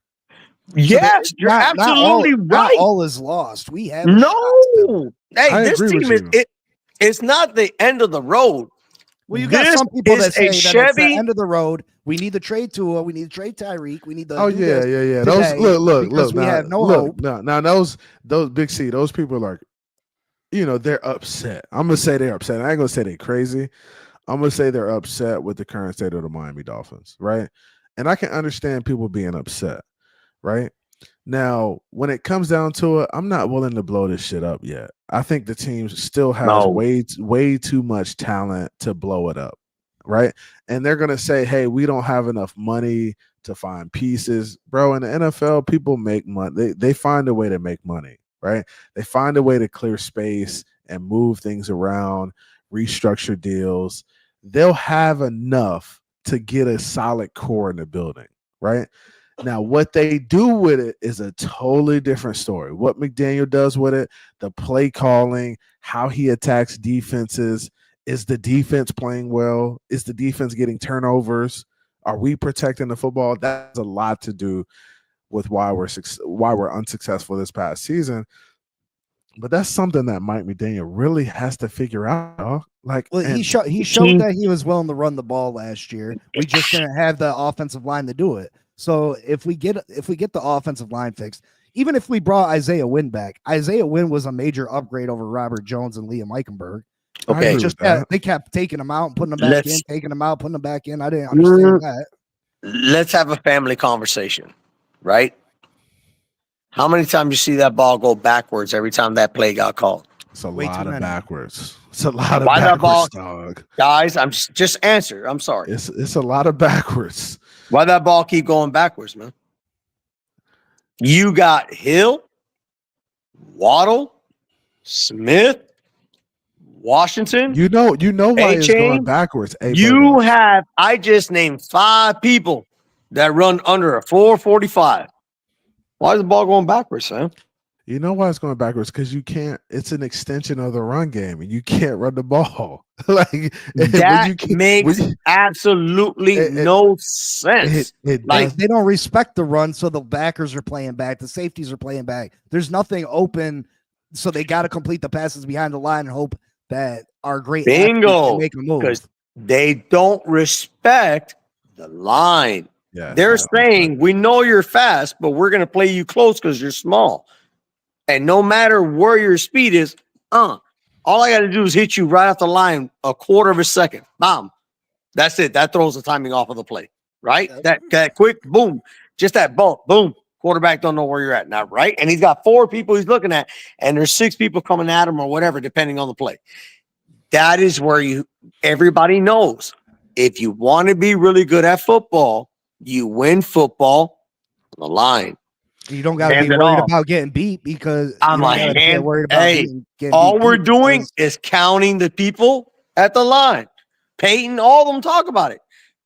[SPEAKER 6] Yes, you're absolutely right.
[SPEAKER 5] Not all is lost. We have
[SPEAKER 6] no. Hey,
[SPEAKER 1] I
[SPEAKER 6] this
[SPEAKER 1] agree
[SPEAKER 6] team
[SPEAKER 1] with
[SPEAKER 6] is it's not the end of the road.
[SPEAKER 5] Well, you got some people that say that
[SPEAKER 6] Chevy.
[SPEAKER 5] it's the end of the road. We need to trade Tua. We need to trade Tyreek. We need to.
[SPEAKER 1] Yeah.
[SPEAKER 5] Those
[SPEAKER 1] Look.
[SPEAKER 5] We
[SPEAKER 1] now,
[SPEAKER 5] have no
[SPEAKER 1] look,
[SPEAKER 5] hope.
[SPEAKER 1] Now those Big C, those people are, they're upset. I'm gonna say they're upset. I ain't gonna say they're crazy. I'm gonna say they're upset with the current state of the Miami Dolphins, right? And I can understand people being upset, right? Now, when it comes down to it, I'm not willing to blow this shit up yet. I think the team still has way too much talent to blow it up, right? And they're gonna say, "Hey, we don't have enough money to find pieces, bro." In the NFL, people make money. They find a way to make money, right? They find a way to clear space and move things around, restructure deals. They'll have enough to get a solid core in the building, right? Now, what they do with it is a totally different story. What McDaniel does with it, the play calling, how he attacks defenses. Is the defense playing well? Is the defense getting turnovers? Are we protecting the football? That has a lot to do with why we're unsuccessful this past season. But that's something that Mike McDaniel really has to figure out. Dog.
[SPEAKER 5] He showed that he was willing to run the ball last year. We just didn't have the offensive line to do it. So if we get the offensive line fixed, even if we brought Isaiah Wynn back, Isaiah Wynn was a major upgrade over Robert Jones and Liam Eichenberg.
[SPEAKER 6] Okay,
[SPEAKER 5] They kept taking them out and putting them back in, taking them out, putting them back in. I didn't understand that.
[SPEAKER 6] Let's have a family conversation, right? How many times you see that ball go backwards every time that play got called?
[SPEAKER 1] It's a lot of backwards. It's a lot of
[SPEAKER 6] Why
[SPEAKER 1] backwards,
[SPEAKER 6] that ball,
[SPEAKER 1] dog.
[SPEAKER 6] Guys, I'm just answer. I'm sorry.
[SPEAKER 1] It's a lot of backwards.
[SPEAKER 6] Why that ball keep going backwards, man? You got Hill, Waddle, Smith, Washington.
[SPEAKER 1] You know why it's going backwards.
[SPEAKER 6] I just named 5 people that run under a 4.45. Why is the ball going backwards, Sam?
[SPEAKER 1] You know why it's going backwards? Because you can't. It's an extension of the run game, and you can't run the ball.
[SPEAKER 6] That makes absolutely no sense.
[SPEAKER 5] They don't respect the run, so the backers are playing back, the safeties are playing back. There's nothing open, so they got to complete the passes behind the line and hope that our great
[SPEAKER 6] bingo
[SPEAKER 5] make a move.
[SPEAKER 6] Because they don't respect The line.
[SPEAKER 1] Yes,
[SPEAKER 6] They're
[SPEAKER 1] I-
[SPEAKER 6] saying, we know you're fast, but we're going to play you close because you're small. And no matter where your speed is, all I got to do is hit you right off the line a quarter of a second. Bam. That's it. That throws the timing off of the play, right? That quick, boom, just that bump, boom. Quarterback don't know where you're at now, right? And he's got 4 people he's looking at, and there's 6 people coming at him or whatever, depending on the play. That is where everybody knows if you want to be really good at football, you win football on the line.
[SPEAKER 5] You don't got to
[SPEAKER 6] Hand
[SPEAKER 5] be
[SPEAKER 6] it
[SPEAKER 5] worried
[SPEAKER 6] off.
[SPEAKER 5] about getting beat because
[SPEAKER 6] I'm
[SPEAKER 5] you don't
[SPEAKER 6] like,
[SPEAKER 5] got to get worried about
[SPEAKER 6] hey,
[SPEAKER 5] getting
[SPEAKER 6] all
[SPEAKER 5] beat
[SPEAKER 6] we're doing
[SPEAKER 5] because
[SPEAKER 6] is counting the people at the line. Peyton, all of them talk about it.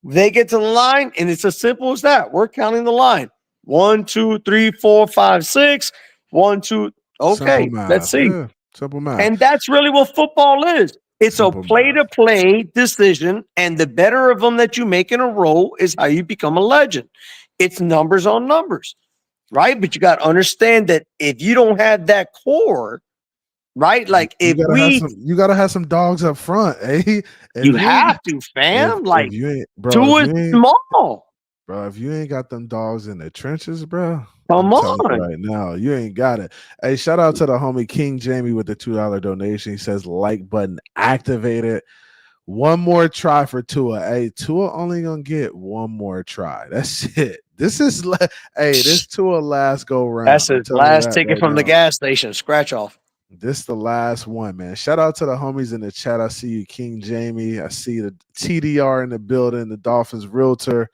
[SPEAKER 6] They get to the line, and it's as simple as that. We're counting the line. 1, 2, 3, 4, 5, 6. 1, 2. Okay,
[SPEAKER 1] simple math.
[SPEAKER 6] let's see.
[SPEAKER 1] Yeah, simple math.
[SPEAKER 6] And that's really what football is. It's
[SPEAKER 1] Simple
[SPEAKER 6] a play-to-play decision, and the better of them that you make in a row is how you become a legend. It's numbers on numbers, right? But you got to understand that if you don't have that core, right? Like if
[SPEAKER 1] you gotta have some dogs up front, eh?
[SPEAKER 6] you have to, fam. Like
[SPEAKER 1] if you ain't, bro,
[SPEAKER 6] two
[SPEAKER 1] if
[SPEAKER 6] is
[SPEAKER 1] you ain't,
[SPEAKER 6] small.
[SPEAKER 1] bro, if you ain't got them dogs in the trenches, bro,
[SPEAKER 6] Come
[SPEAKER 1] I'm telling you
[SPEAKER 6] on.
[SPEAKER 1] right now, you ain't got it. Hey, shout out to the homie King Jamie with the $2 donation. He says like button activated. One more try for Tua. Hey, Tua only gonna get one more try. That's it. This is this Tua last go round.
[SPEAKER 6] That's
[SPEAKER 1] I'm
[SPEAKER 6] his
[SPEAKER 1] telling you
[SPEAKER 6] last
[SPEAKER 1] that
[SPEAKER 6] ticket
[SPEAKER 1] right
[SPEAKER 6] from the
[SPEAKER 1] now.
[SPEAKER 6] gas station. Scratch off.
[SPEAKER 1] This the last one, man. Shout out to the homies in the chat. I see you, King Jamie. I see the TDR in the building, the Dolphins realtor.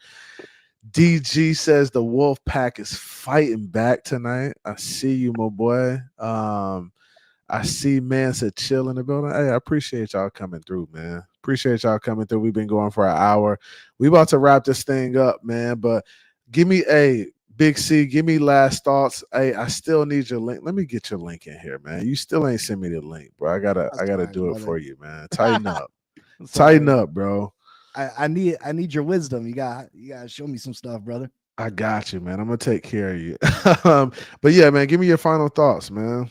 [SPEAKER 1] DG says the Wolf Pack is fighting back tonight. I see you, my boy. I see Mansa chill in the building. Hey, I appreciate y'all coming through, man. Appreciate y'all coming through. We've been going for an hour. We about to wrap this thing up, man. But give me Big C, give me last thoughts. Hey, I still need your link. Let me get your link in here, man. You still ain't send me the link, bro. I gotta do it for you, man. Tighten up. Tighten up, bro.
[SPEAKER 5] I need your wisdom. You gotta show me some stuff, brother.
[SPEAKER 1] I got you, man. I'm gonna take care of you. But yeah, man, give me your final thoughts, man.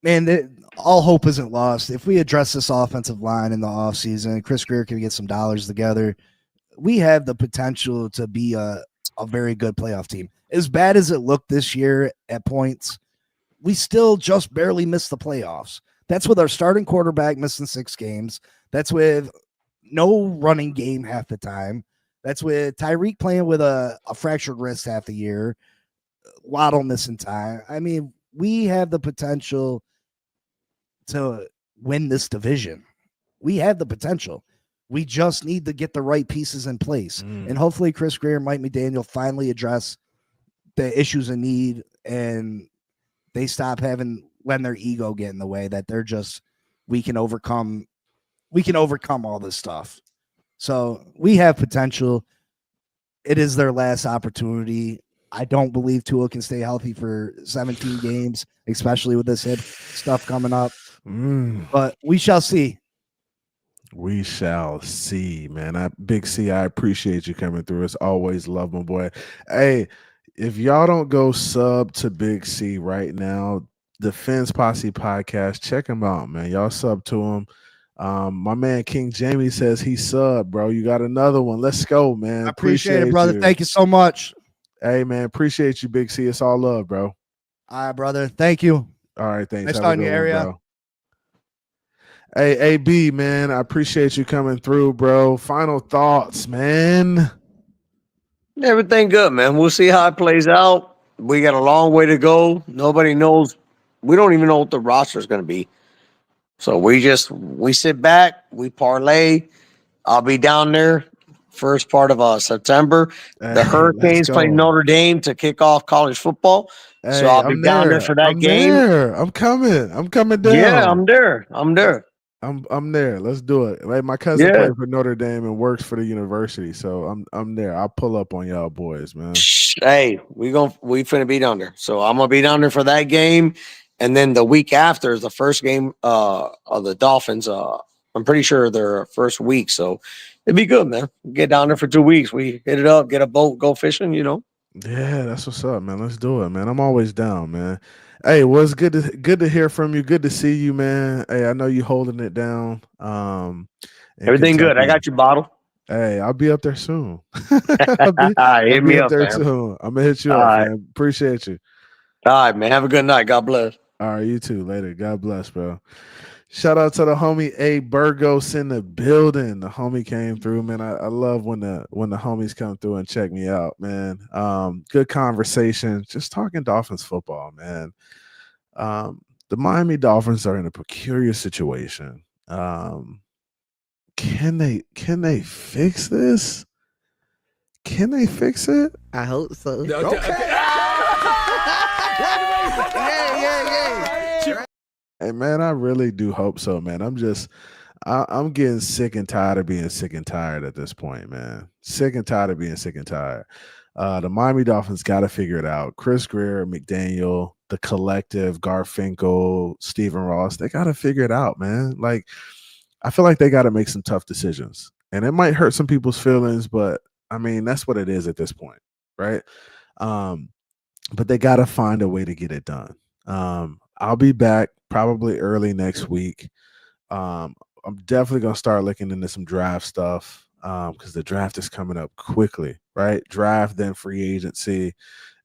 [SPEAKER 5] Man, all hope isn't lost. If we address this offensive line in the offseason, Chris Greer can get some dollars together. We have the potential to be a very good playoff team. As bad as it looked this year at points, we still just barely missed the playoffs. That's with our starting quarterback missing 6 games. That's with no running game half the time. That's with Tyreek playing with a fractured wrist half the year. Waddle missing time. I mean, we have the potential to win this division. We have the potential. We just need to get the right pieces in place. And hopefully Chris Greer and Mike McDaniel finally address the issues in need and they stop letting their ego get in the way, that they're just, we can overcome all this stuff. So we have potential. It is their last opportunity. I don't believe Tua can stay healthy for 17 games, especially with this hip stuff coming up. But we shall see.
[SPEAKER 1] We shall see, man. Big C, I appreciate you coming through. As always, love my boy. Hey, if y'all don't go sub to Big C right now, the Fence Posse podcast, check him out, man. Y'all sub to him. My man King Jamie says he sub, bro. You got another one. Let's go, man.
[SPEAKER 5] I appreciate it, brother. Thank you so much.
[SPEAKER 1] Hey, man, appreciate you, Big C. It's all love, bro.
[SPEAKER 5] All right, brother. Thank you.
[SPEAKER 1] All right, thanks.
[SPEAKER 5] Nice talking to your area.
[SPEAKER 1] Bro. Hey, AB, man, I appreciate you coming through, bro. Final thoughts, man.
[SPEAKER 6] Everything good, man. We'll see how it plays out. We got a long way to go. Nobody knows. We don't even know what the roster is going to be. So we sit back, we parlay. I'll be down there first part of September. The Hurricanes play Notre Dame to kick off college football. So I'll be down there for that game.
[SPEAKER 1] I'm coming down.
[SPEAKER 6] Yeah, I'm there. I'm
[SPEAKER 1] there. Let's do it. Like my cousin played for Notre Dame and works for the university, so I'm there. I'll pull up on y'all boys, man.
[SPEAKER 6] Hey, we finna be down there. So I'm gonna be down there for that game, and then the week after is the first game of the Dolphins. I'm pretty sure their first week, so it'd be good, man. We'll get down there for 2 weeks. We hit it up, get a boat, go fishing.
[SPEAKER 1] Yeah, that's what's up, man. Let's do it, man. I'm always down, man. Hey, well, it's good to hear from you. Good to see you, man. Hey, I know you holding it down.
[SPEAKER 6] Everything good. I got your bottle.
[SPEAKER 1] Hey, I'll be up there soon. I'll
[SPEAKER 6] Hit
[SPEAKER 1] be
[SPEAKER 6] me
[SPEAKER 1] up
[SPEAKER 6] up,
[SPEAKER 1] there
[SPEAKER 6] fam.
[SPEAKER 1] soon. I'm gonna hit you
[SPEAKER 6] All
[SPEAKER 1] up,
[SPEAKER 6] right.
[SPEAKER 1] fam. Appreciate you.
[SPEAKER 6] All right, man. Have a good night. God bless.
[SPEAKER 1] All right, you too. Later. God bless, bro. Shout out to the homie A Burgos in the building. The homie came through, man. I love when the homies come through and check me out, man. Good conversation. Just talking Dolphins football, man. The Miami Dolphins are in a peculiar situation. Can they fix this? Can they fix it?
[SPEAKER 7] I hope so.
[SPEAKER 1] Hey man, I really do hope so, man. I'm getting sick and tired of being sick and tired at this point, man. Sick and tired of being sick and tired. The Miami Dolphins got to figure it out. Chris Greer, McDaniel, the collective, Garfinkel, Stephen Ross, they got to figure it out, man. Like, I feel like they got to make some tough decisions. And it might hurt some people's feelings, but I mean, that's what it is at this point, right? But they got to find a way to get it done. I'll be back probably early next week. I'm definitely going to start looking into some draft stuff because the draft is coming up quickly, right? Draft, then free agency,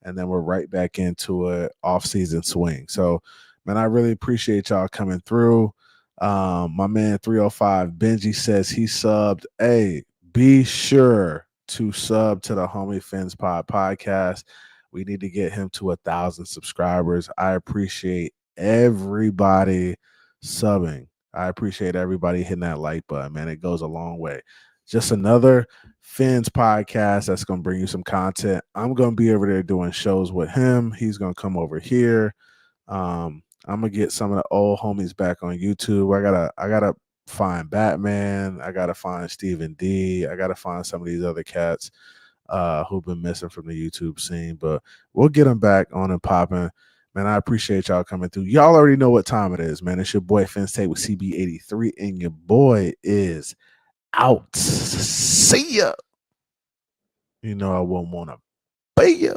[SPEAKER 1] and then we're right back into a off-season swing. So, man, I really appreciate y'all coming through. My man 305 Benji says he subbed. Hey, be sure to sub to the Homie Fins Pod podcast. We need to get him to 1,000 subscribers. I appreciate everybody subbing. I appreciate everybody hitting that like button, man. It goes a long way. Just another Fins podcast that's going to bring you some content. I'm going to be over there doing shows with him. He's going to come over here. I'm going to get some of the old homies back on YouTube. I gotta find Batman. I got to find Stephen D. I got to find some of these other cats who've been missing from the YouTube scene, but we'll get them back on and popping. Man, I appreciate y'all coming through. Y'all already know what time it is, man. It's your boy Fins Tate with CB83, and your boy is out. See ya. You know I won't want to pay ya.